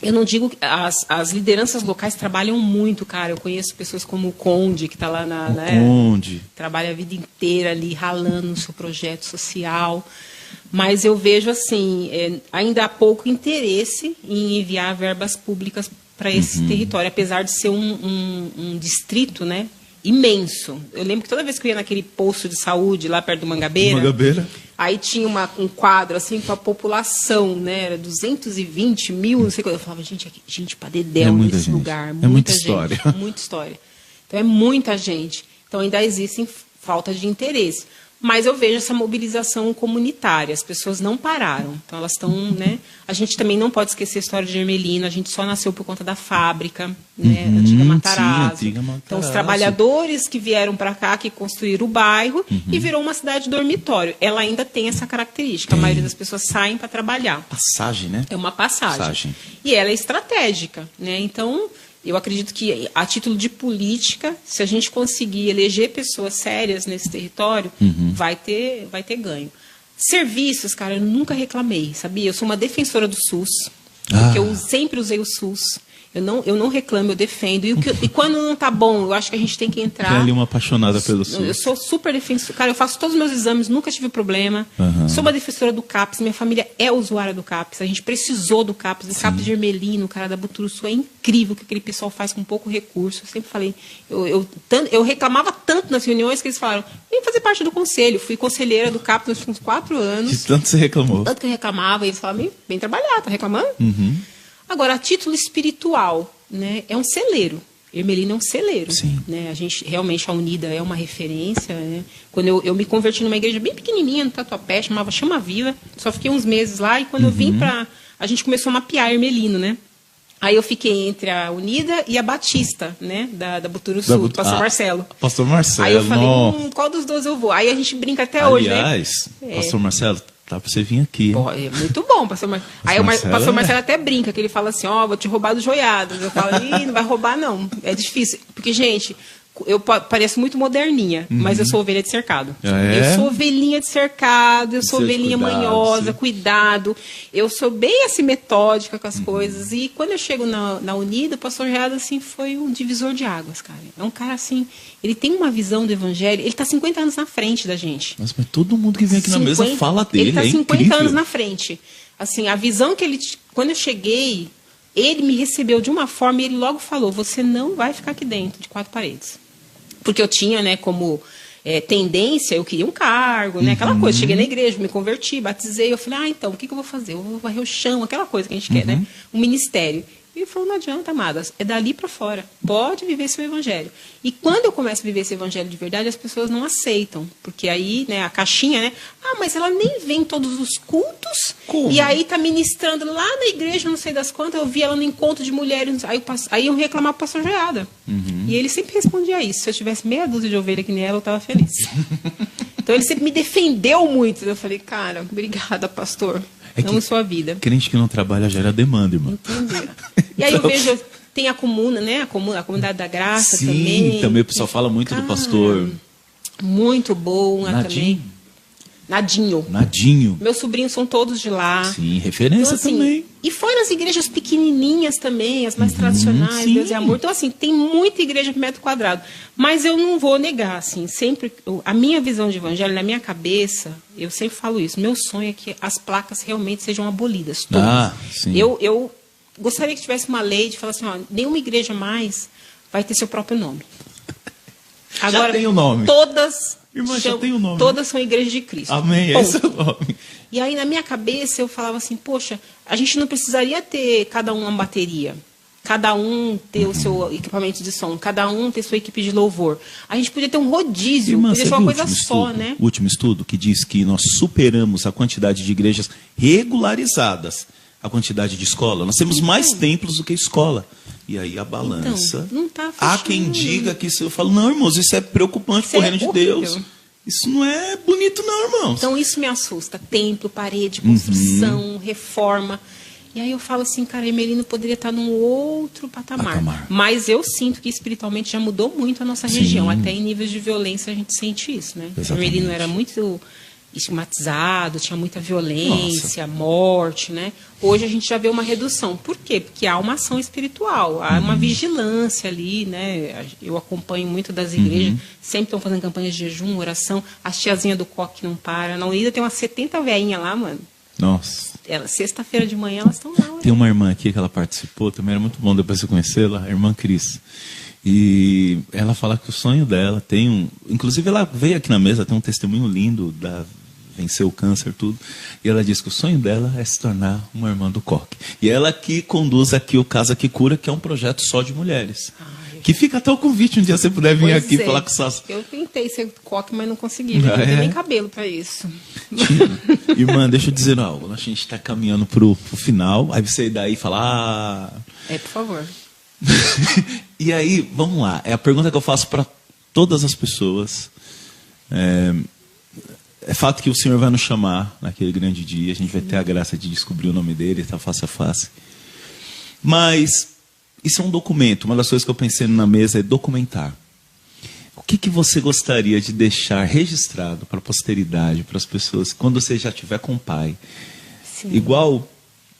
[SPEAKER 2] Eu não digo que as lideranças locais trabalham muito, cara. Eu conheço pessoas como o Conde, que está lá
[SPEAKER 1] Conde.
[SPEAKER 2] Trabalha a vida inteira ali, ralando no seu projeto social. Mas eu vejo assim, ainda há pouco interesse em enviar verbas públicas para esse território, apesar de ser um distrito, né, imenso. Eu lembro que toda vez que eu ia naquele posto de saúde lá perto do Mangabeira, aí tinha um quadro assim com a população, né, era 220 mil, não sei o que. Eu falava, gente, para dedéu nesse lugar.
[SPEAKER 1] Muita história.
[SPEAKER 2] Muita história. Então é muita gente. Então ainda existe falta de interesse. Mas eu vejo essa mobilização comunitária, as pessoas não pararam. Então elas estão, né? A gente também não pode esquecer a história de Ermelino, a gente só nasceu por conta da fábrica, né? Antiga Matarazzo.
[SPEAKER 1] Sim, antiga Matarazzo.
[SPEAKER 2] Então os trabalhadores que vieram para cá, que construíram o bairro e virou uma cidade dormitório. Ela ainda tem essa característica, a maioria das pessoas saem para trabalhar.
[SPEAKER 1] Passagem, né?
[SPEAKER 2] É uma passagem. E ela é estratégica, né? Então... Eu acredito que, a título de política, se a gente conseguir eleger pessoas sérias nesse território, vai ter ganho. Serviços, cara, eu nunca reclamei, sabia? Eu sou uma defensora do SUS, porque eu sempre usei o SUS. Eu não reclamo, eu defendo. E quando não está bom, eu acho que a gente tem que entrar...
[SPEAKER 1] Tem ali uma apaixonada pelo SUS.
[SPEAKER 2] Eu sou super defensora. Cara, eu faço todos os meus exames, nunca tive problema. Sou uma defensora do CAPS, minha família é usuária do CAPS. A gente precisou do CAPS. O CAPS de Ermelino, cara, da Buturuçu, é incrível o que aquele pessoal faz com pouco recurso. Eu sempre falei... Eu reclamava tanto nas reuniões que eles falaram, vem fazer parte do conselho. Fui conselheira do CAPS nos últimos 4 anos.
[SPEAKER 1] De tanto você reclamou.
[SPEAKER 2] Tanto que eu reclamava. E eles falavam, vem trabalhar, tá reclamando? Agora, a título espiritual, né, é um celeiro. Ermelino é um celeiro. Né? A gente, realmente, a Unida é uma referência. Né? Quando eu me converti numa igreja bem pequenininha, no Tatuapé, chamava Chama Viva. Só fiquei uns meses lá e quando eu vim para... A gente começou a mapear Ermelino, né? Aí eu fiquei entre a Unida e a Batista, né? Da Buturuçu, do pastor Marcelo.
[SPEAKER 1] Pastor Marcelo.
[SPEAKER 2] Aí eu falei, qual dos 2 eu vou? Aí a gente brinca até hoje, né?
[SPEAKER 1] Aliás, pastor Marcelo... Dá pra você vir aqui.
[SPEAKER 2] Pô, é muito bom, pastor Marcelo. Aí o pastor Marcelo até brinca, que ele fala assim, vou te roubar dos Joiadas. Eu falo, não vai roubar não. É difícil. Porque, gente, Eu pareço muito moderninha, mas eu sou ovelha de cercado.
[SPEAKER 1] É?
[SPEAKER 2] Eu sou ovelhinha de cercado, eu sou
[SPEAKER 1] Precisa de
[SPEAKER 2] ovelhinha
[SPEAKER 1] cuidado,
[SPEAKER 2] manhosa,
[SPEAKER 1] sim.
[SPEAKER 2] cuidado. Eu sou bem assim, metódica com as coisas. E quando eu chego na Unida, o pastor Gerardo assim, foi um divisor de águas, cara. É um cara assim, ele tem uma visão do evangelho, ele está 50 anos na frente da gente.
[SPEAKER 1] Mas todo mundo que vem aqui na mesa fala dele,
[SPEAKER 2] Ele está
[SPEAKER 1] é
[SPEAKER 2] 50
[SPEAKER 1] incrível.
[SPEAKER 2] anos na frente. Assim, a visão que ele... Quando eu cheguei, ele me recebeu de uma forma e ele logo falou, você não vai ficar aqui dentro de 4 paredes. Porque eu tinha, né, como tendência, eu queria um cargo, né, aquela coisa. Cheguei na igreja, me converti, batizei. Eu falei, então, o que eu vou fazer? Eu vou varrer o chão, aquela coisa que a gente quer, né? Um ministério. E ele falou, não adianta, amadas, é dali para fora. Pode viver seu evangelho. E quando eu começo a viver esse evangelho de verdade, as pessoas não aceitam. Porque aí, né, a caixinha, né? Mas ela nem vem em todos os cultos.
[SPEAKER 1] Como?
[SPEAKER 2] E aí tá ministrando lá na igreja, não sei das quantas. Eu vi ela no encontro de mulheres. Aí eu reclamava pro pastor Gerardo. E ele sempre respondia isso. Se eu tivesse meia dúzia de ovelha que nem ela, eu tava feliz. Então ele sempre me defendeu muito. Eu falei, cara, obrigada, pastor. Amo sua vida.
[SPEAKER 1] Crente que não trabalha gera demanda, irmão.
[SPEAKER 2] Entendi. E aí eu vejo, tem a comuna, né? A comunidade da graça.
[SPEAKER 1] Sim, também o pessoal fala muito do pastor.
[SPEAKER 2] Muito boa também.
[SPEAKER 1] Nadinho.
[SPEAKER 2] Meus sobrinhos são todos de lá.
[SPEAKER 1] Sim, referência
[SPEAKER 2] então, assim,
[SPEAKER 1] também.
[SPEAKER 2] E foi nas igrejas pequenininhas também, as mais tradicionais,
[SPEAKER 1] sim.
[SPEAKER 2] Deus e Amor. Então, assim, tem muita igreja por metro quadrado. Mas eu não vou negar, assim, sempre... A minha visão de evangelho, na minha cabeça, eu sempre falo isso. Meu sonho é que as placas realmente sejam abolidas, todas.
[SPEAKER 1] Sim.
[SPEAKER 2] Eu gostaria que tivesse uma lei de falar assim, nenhuma igreja mais vai ter seu próprio nome. Agora,
[SPEAKER 1] já tem o nome.
[SPEAKER 2] Todas...
[SPEAKER 1] Irmã, já tem o nome.
[SPEAKER 2] Todas são igrejas de Cristo.
[SPEAKER 1] Amém, esse é o nome.
[SPEAKER 2] E aí, na minha cabeça, eu falava assim, poxa, a gente não precisaria ter cada um uma bateria, cada um ter o seu equipamento de som, cada um ter sua equipe de louvor. A gente podia ter um rodízio,
[SPEAKER 1] Irmã,
[SPEAKER 2] podia ser uma coisa só, né?
[SPEAKER 1] O último estudo que diz que nós superamos a quantidade de igrejas regularizadas, a quantidade de escola. Nós temos mais templos do que escola. E aí a balança.
[SPEAKER 2] Não tá
[SPEAKER 1] há quem diga que isso. Eu falo, não, irmãos, isso é preocupante pro reino de Deus. Isso não é bonito, não, irmãos.
[SPEAKER 2] Então isso me assusta. Templo, parede, construção, reforma. E aí eu falo assim, cara, Emelino poderia estar num outro patamar. Mas eu sinto que espiritualmente já mudou muito a nossa região. Até em níveis de violência a gente sente isso, né? Emelino era muito estigmatizado, tinha muita violência, morte, né? Hoje a gente já vê uma redução. Por quê? Porque há uma ação espiritual, há uma vigilância ali, né? Eu acompanho muito das igrejas, sempre estão fazendo campanhas de jejum, oração, as tiazinhas do coque não param. Na Unida tem umas 70 veinhas lá, mano.
[SPEAKER 1] Nossa.
[SPEAKER 2] Sexta-feira de manhã elas estão lá.
[SPEAKER 1] Tem uma irmã aqui que ela participou, também era muito bom depois de conhecê-la, a irmã Cris. E ela fala que o sonho dela inclusive ela veio aqui na mesa, tem um testemunho lindo venceu o câncer, tudo. E ela disse que o sonho dela é se tornar uma irmã do coque. E ela que conduz aqui o Casa que Cura, que é um projeto só de mulheres. Que fica até o convite um dia você puder vir aqui falar com suas...
[SPEAKER 2] Eu tentei ser coque, mas não consegui. Não tem nem cabelo para isso.
[SPEAKER 1] Irmã, deixa eu dizer algo. A gente está caminhando pro final. Aí você daí fala...
[SPEAKER 2] por favor.
[SPEAKER 1] E aí, vamos lá. É a pergunta que eu faço para todas as pessoas. É fato que o Senhor vai nos chamar naquele grande dia. A gente vai ter a graça de descobrir o nome dele, estar face a face. Mas isso é um documento. Uma das coisas que eu pensei na mesa é documentar. O que você gostaria de deixar registrado para a posteridade, para as pessoas, quando você já estiver com o Pai? Sim. Igual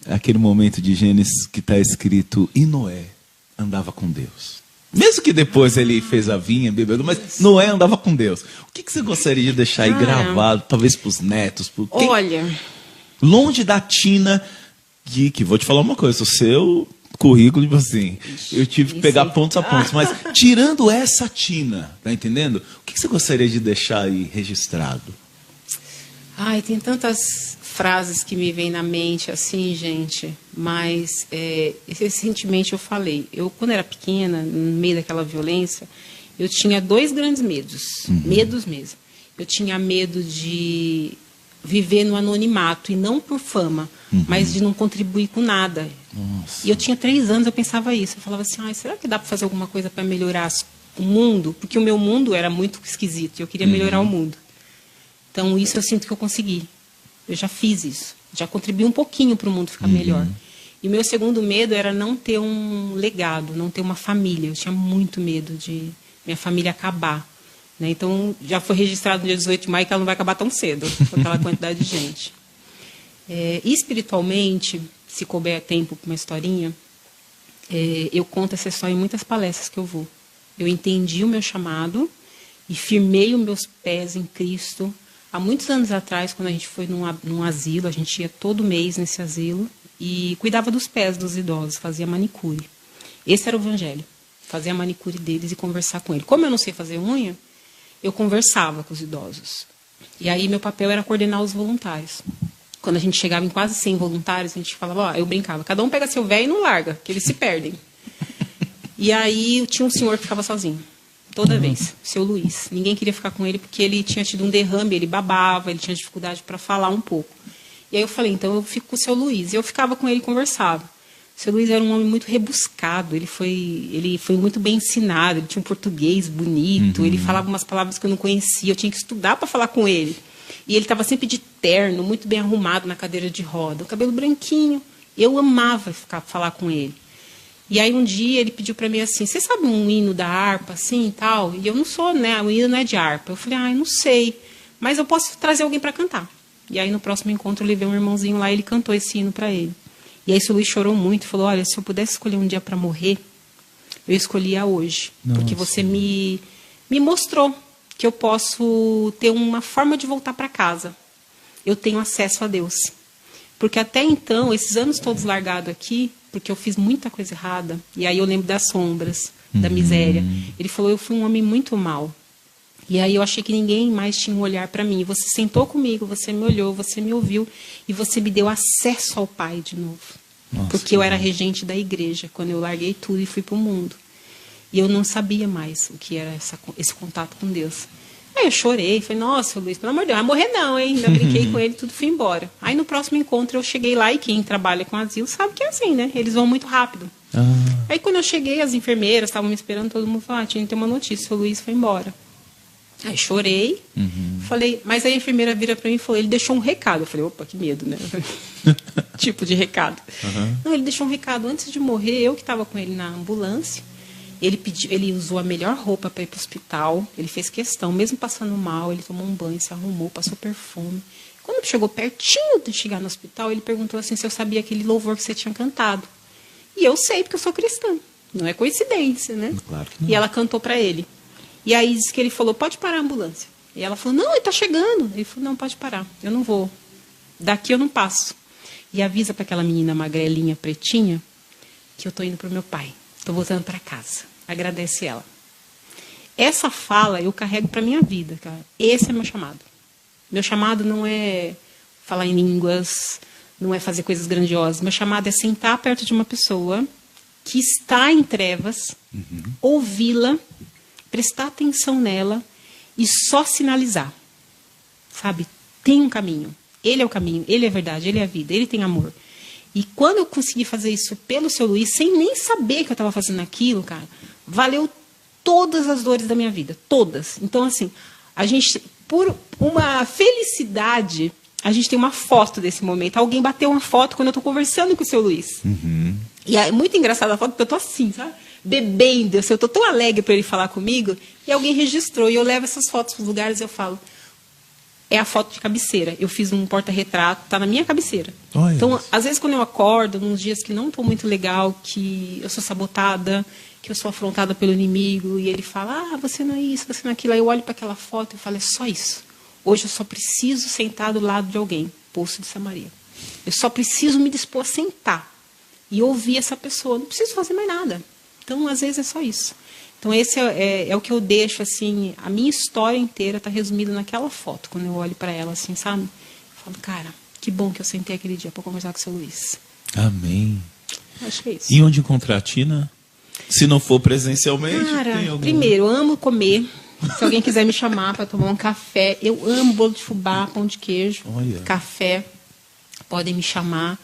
[SPEAKER 1] aquele momento de Gênesis que está escrito, e Noé andava com Deus. Mesmo que depois ele fez a vinha, bebeu, mas Noé andava com Deus. O que você gostaria de deixar aí gravado, talvez para os netos?
[SPEAKER 2] Olha...
[SPEAKER 1] Longe da tina, que vou te falar uma coisa, o seu currículo, tipo assim, eu tive que pegar pontos a pontos, mas tirando essa tina, tá entendendo? O que você gostaria de deixar aí registrado? Tem tantas frases que me vêm na mente, assim, gente, mas recentemente eu falei, quando era pequena, no meio daquela violência, eu tinha 2 grandes medos, medos mesmo. Eu tinha medo de viver no anonimato, e não por fama, mas de não contribuir com nada. Nossa. E eu tinha 3 anos, eu pensava isso, eu falava assim, será que dá para fazer alguma coisa para melhorar o mundo? Porque o meu mundo era muito esquisito, e eu queria melhorar o mundo. Então, isso eu sinto que eu consegui. Eu já fiz isso. Já contribuí um pouquinho para o mundo ficar melhor. E o meu segundo medo era não ter um legado, não ter uma família. Eu tinha muito medo de
[SPEAKER 2] minha família acabar. Né? Então, já foi registrado no dia 18 de maio que ela não vai acabar tão cedo, com aquela quantidade de gente. Espiritualmente, se couber tempo para uma historinha, eu conto essa história em muitas palestras que eu vou. Eu entendi o meu chamado e firmei os meus pés em Cristo. Há muitos anos atrás, quando a gente foi num asilo, a gente ia todo mês nesse asilo e cuidava dos pés dos idosos, fazia manicure. Esse era o evangelho, fazer a manicure deles e conversar com eles. Como eu não sei fazer unha, eu conversava com os idosos. E aí meu papel era coordenar os voluntários. Quando a gente chegava em quase 100 voluntários, a gente falava, eu brincava, cada um pega seu véio e não larga, que eles se perdem. E aí tinha um senhor que ficava sozinho, toda vez, o seu Luiz. Ninguém queria ficar com ele porque ele tinha tido um derrame, ele babava, ele tinha dificuldade para falar um pouco. E aí eu falei, então eu fico com o seu Luiz. E eu ficava com ele e conversava. O seu Luiz era um homem muito rebuscado, ele foi muito bem ensinado, ele tinha um português bonito, ele falava umas palavras que eu não conhecia, eu tinha que estudar para falar com ele. E ele estava sempre de terno, muito bem arrumado na cadeira de roda, o cabelo branquinho. Eu amava falar com ele. E aí um dia ele pediu para mim assim, você sabe um hino da harpa assim e tal? E eu não sou, né, o hino não é de harpa. Eu falei, eu não sei, mas eu posso trazer alguém para cantar. E aí no próximo encontro eu levei um irmãozinho lá e ele cantou esse hino para ele. E aí o Luiz chorou muito, falou, olha, se eu pudesse escolher um dia para morrer, eu escolhia hoje. Nossa. Porque você me mostrou que eu posso ter uma forma de voltar para casa. Eu tenho acesso a Deus. Porque até então, esses anos todos largados aqui, porque eu fiz muita coisa errada, e aí eu lembro das sombras, da miséria. Ele falou, eu fui um homem muito mau. E aí eu achei que ninguém mais tinha um olhar para mim. Você sentou comigo, você me olhou, você me ouviu, e você me deu acesso ao Pai de novo. Nossa, porque eu era regente da igreja, quando eu larguei tudo e fui para o mundo. E eu não sabia mais o que era esse contato com Deus. Aí eu chorei, falei, nossa, Luiz, pelo amor de Deus, não vai morrer não, hein? Ainda brinquei com ele, tudo, fui embora. Aí no próximo encontro eu cheguei lá, e quem trabalha com asilo sabe que é assim, né? Eles vão muito rápido. Aí quando eu cheguei, as enfermeiras estavam me esperando, todo mundo falou, tinha que ter uma notícia, o Luiz foi embora. Aí chorei, falei, mas aí a enfermeira vira para mim e falou, ele deixou um recado. Eu falei, opa, que medo, né? Tipo de recado. Não, ele deixou um recado antes de morrer, eu que estava com ele na ambulância. Ele usou a melhor roupa para ir para o hospital, ele fez questão, mesmo passando mal, ele tomou um banho, se arrumou, passou perfume. Quando chegou pertinho de chegar no hospital, ele perguntou assim se eu sabia aquele louvor que você tinha cantado. E eu sei, porque eu sou cristã, não é coincidência, né?
[SPEAKER 1] Claro que não.
[SPEAKER 2] E ela cantou para ele. E aí disse que ele falou, pode parar a ambulância. E ela falou, não, ele está chegando. Ele falou, não, pode parar, eu não vou. Daqui eu não passo. E avisa para aquela menina magrelinha, pretinha, que eu estou indo para o meu pai. Estou voltando para casa. Agradece ela. Essa fala eu carrego para a minha vida, cara. Esse é meu chamado. Meu chamado não é falar em línguas, não é fazer coisas grandiosas. Meu chamado é sentar perto de uma pessoa que está em trevas, ouvi-la, prestar atenção nela e só sinalizar. Sabe? Tem um caminho. Ele é o caminho, ele é a verdade, ele é a vida, ele tem amor. E quando eu consegui fazer isso pelo seu Luiz, sem nem saber que eu estava fazendo aquilo, cara, valeu todas as dores da minha vida. Todas. Então, assim, a gente, por uma felicidade, a gente tem uma foto desse momento. Alguém bateu uma foto quando eu estou conversando com o seu Luiz. E é muito engraçada a foto, porque eu estou assim, sabe? Bebendo. Assim, eu estou tão alegre para ele falar comigo, e alguém registrou. E eu levo essas fotos para os lugares e eu falo... É a foto de cabeceira. Eu fiz um porta-retrato, tá na minha cabeceira. Olha. Então, às vezes, quando eu acordo, nos dias que não estou muito legal, que eu sou sabotada, que eu sou afrontada pelo inimigo, e ele fala, você não é isso, você não é aquilo. Aí eu olho para aquela foto e falo, é só isso. Hoje eu só preciso sentar do lado de alguém, Poço de Samaria. Eu só preciso me dispor a sentar e ouvir essa pessoa. Não preciso fazer mais nada. Então, às vezes, é só isso. Então, esse é o que eu deixo, assim, a minha história inteira está resumida naquela foto, quando eu olho para ela, assim, sabe? Eu falo, cara, que bom que eu sentei aquele dia para conversar com o seu Luiz.
[SPEAKER 1] Amém.
[SPEAKER 2] Acho que é isso.
[SPEAKER 1] E onde encontrar a Tina? Se não for presencialmente,
[SPEAKER 2] cara,
[SPEAKER 1] tem algum...
[SPEAKER 2] primeiro, eu amo comer. Se alguém quiser me chamar para tomar um café, eu amo bolo de fubá, pão de queijo, café, podem me chamar.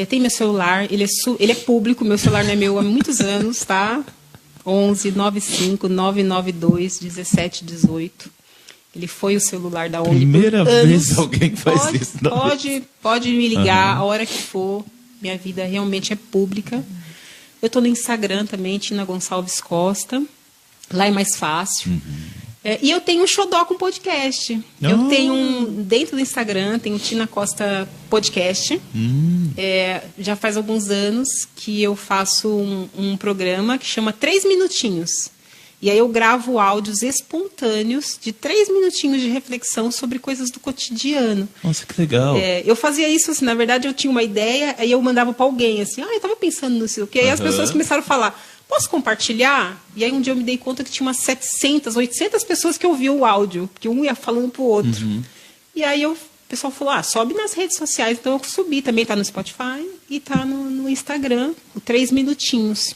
[SPEAKER 2] Tem meu celular, ele é público, meu celular não é meu há muitos anos, tá? 11 95 992 17 18. Ele foi o celular da ONG.
[SPEAKER 1] Primeira vez alguém faz isso.
[SPEAKER 2] Pode me ligar a hora que for. Minha vida realmente é pública. Eu estou no Instagram também, Tina Gonçalves Costa. Lá é mais fácil. E eu tenho um xodó com podcast. Eu tenho dentro do Instagram, tenho Tina Costa Podcast. Já faz alguns anos que eu faço um programa que chama 3 Minutinhos. E aí eu gravo áudios espontâneos de 3 minutinhos de reflexão sobre coisas do cotidiano.
[SPEAKER 1] Nossa, que legal.
[SPEAKER 2] Eu fazia isso, assim, na verdade eu tinha uma ideia, aí eu mandava para alguém, assim, eu tava pensando nisso, que aí as pessoas começaram a falar, posso compartilhar? E aí um dia eu me dei conta que tinha umas 700, 800 pessoas que ouviam o áudio, porque um ia falando pro outro. E aí o pessoal falou, sobe nas redes sociais, então eu subi, também tá no Spotify e tá no Instagram, 3 minutinhos.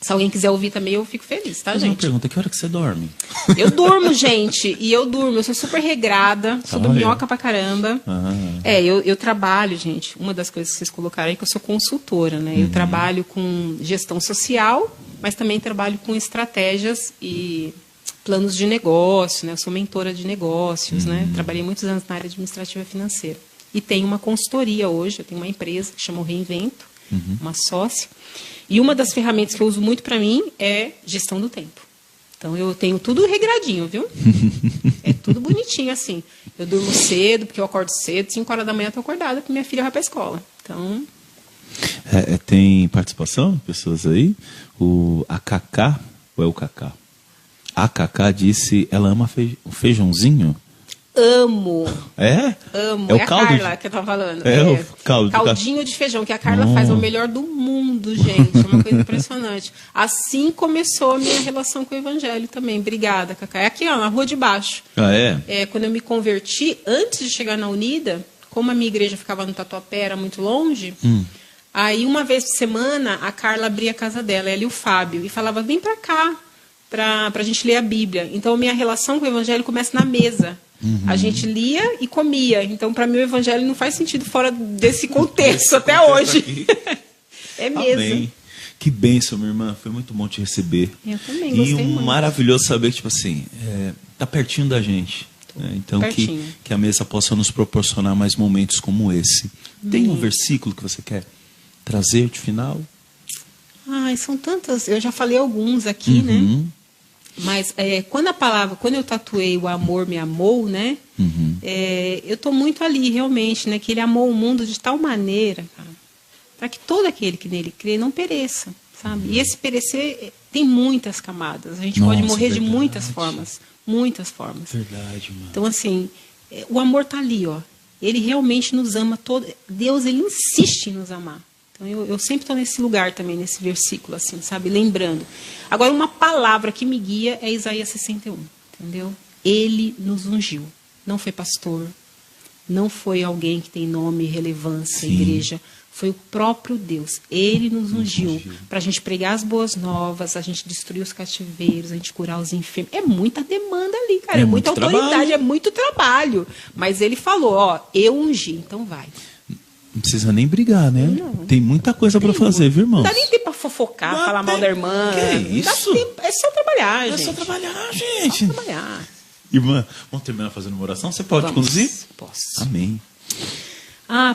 [SPEAKER 2] Se alguém quiser ouvir também, eu fico feliz, tá, gente?
[SPEAKER 1] Uma pergunta, que hora que você dorme?
[SPEAKER 2] Eu durmo, gente, e eu durmo. Eu sou super regrada, sou dorminhoca pra caramba. Eu trabalho, gente, uma das coisas que vocês colocaram aí é que eu sou consultora, né? Eu trabalho com gestão social, mas também trabalho com estratégias e planos de negócio, né? Eu sou mentora de negócios, né? Trabalhei muitos anos na área administrativa e financeira. E tenho uma consultoria hoje, eu tenho uma empresa que chama o Reinvento, uma sócia. E uma das ferramentas que eu uso muito para mim é gestão do tempo. Então, eu tenho tudo regradinho, viu? É tudo bonitinho, assim. Eu durmo cedo, porque eu acordo cedo. 5 horas da manhã eu tô acordada, porque minha filha vai para a escola. Então...
[SPEAKER 1] tem participação de pessoas aí? A Cacá, ou é o Cacá? A Cacá disse, ela ama o feijãozinho?
[SPEAKER 2] Amo.
[SPEAKER 1] É
[SPEAKER 2] Amo.
[SPEAKER 1] o caldo
[SPEAKER 2] a Carla que eu tava falando.
[SPEAKER 1] O caldo.
[SPEAKER 2] Caldinho de feijão, que a Carla faz, é o melhor do mundo, gente. É uma coisa impressionante. Assim começou a minha relação com o Evangelho também. Obrigada, Cacá. É aqui, na rua de baixo. Quando eu me converti, antes de chegar na Unida, como a minha igreja ficava no Tatuapé, era muito longe, aí uma vez por semana, a Carla abria a casa dela, ela e o Fábio, e falava, vem pra cá, pra gente ler a Bíblia. Então, a minha relação com o Evangelho começa na mesa. A gente lia e comia. Então, para mim, o Evangelho não faz sentido fora desse contexto até hoje. É mesmo.
[SPEAKER 1] Amém. Que bênção, minha irmã. Foi muito bom te receber.
[SPEAKER 2] Eu também gostei muito.
[SPEAKER 1] E maravilhoso saber que, tipo assim, tá pertinho da gente. Então, que a mesa possa nos proporcionar mais momentos como esse. Tem um versículo que você quer trazer de final?
[SPEAKER 2] São tantas. Eu já falei alguns aqui, né? Mas quando eu tatuei o amor me amou, né? Eu estou muito ali realmente, né? Que ele amou o mundo de tal maneira, cara, para que todo aquele que nele crê não pereça, sabe? E esse perecer tem muitas camadas. A gente pode morrer de muitas formas, muitas formas.
[SPEAKER 1] Verdade, mano.
[SPEAKER 2] Então assim, o amor está ali, ó. Ele realmente nos ama todo. Deus, ele insiste em nos amar. Então, eu sempre estou nesse lugar também, nesse versículo, assim, sabe? Lembrando. Agora, uma palavra que me guia é Isaías 61, entendeu? Ele nos ungiu. Não foi pastor, não foi alguém que tem nome e relevância, igreja. Foi o próprio Deus. Ele nos ungiu para a gente pregar as boas novas, a gente destruir os cativeiros, a gente curar os enfermos. É muita demanda ali, cara. É muita autoridade, trabalho. É muito trabalho. Mas ele falou, eu ungi, então vai.
[SPEAKER 1] Não precisa nem brigar, né? Não. Tem muita coisa para fazer, viu, irmão?
[SPEAKER 2] Não dá nem tempo para fofocar, falar mal da irmã.
[SPEAKER 1] Que isso?
[SPEAKER 2] É só trabalhar, gente.
[SPEAKER 1] É só trabalhar, gente.
[SPEAKER 2] É só trabalhar.
[SPEAKER 1] Irmã, vamos terminar fazendo uma oração? Você pode conduzir?
[SPEAKER 2] Posso.
[SPEAKER 1] Amém.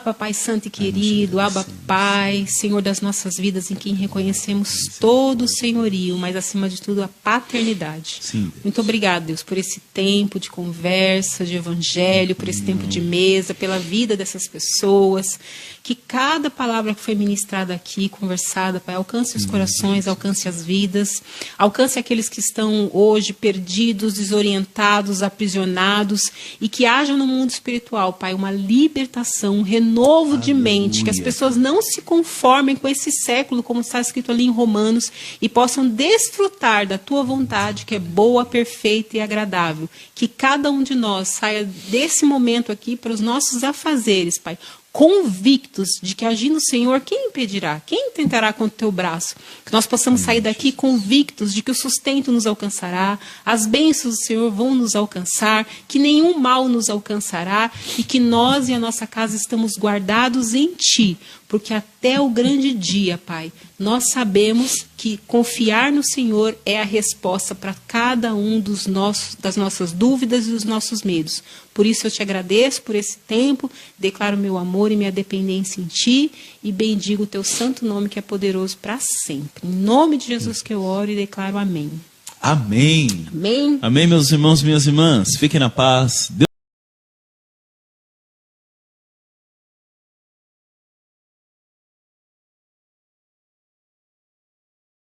[SPEAKER 2] Papai Santo e querido, Abba Pai, Senhor das nossas vidas, em quem reconhecemos todo o senhorio, mas acima de tudo a paternidade.
[SPEAKER 1] Sim.
[SPEAKER 2] Muito obrigado, Deus, por esse tempo de conversa, de evangelho, por esse tempo de mesa, pela vida dessas pessoas. Que cada palavra que foi ministrada aqui, conversada, Pai, alcance os corações, alcance as vidas, alcance aqueles que estão hoje perdidos, desorientados, aprisionados, e que haja no mundo espiritual, Pai, uma libertação, um renovo de mente, que as pessoas não se conformem com esse século, como está escrito ali em Romanos, e possam desfrutar da Tua vontade, que é boa, perfeita e agradável. Que cada um de nós saia desse momento aqui para os nossos afazeres, Pai, convictos de que agindo o Senhor, quem impedirá? Quem tentará contra o teu braço? Que nós possamos sair daqui convictos de que o sustento nos alcançará, as bênçãos do Senhor vão nos alcançar, que nenhum mal nos alcançará e que nós e a nossa casa estamos guardados em Ti, porque até o grande dia, Pai, nós sabemos que confiar no Senhor é a resposta para cada um das nossas dúvidas e dos nossos medos. Por isso eu te agradeço por esse tempo, declaro meu amor e minha dependência em Ti e bendigo o Teu santo nome que é poderoso para sempre. Em nome de Jesus que eu oro e declaro amém.
[SPEAKER 1] Amém.
[SPEAKER 2] Amém.
[SPEAKER 1] Amém, meus irmãos e minhas irmãs. Fiquem na paz.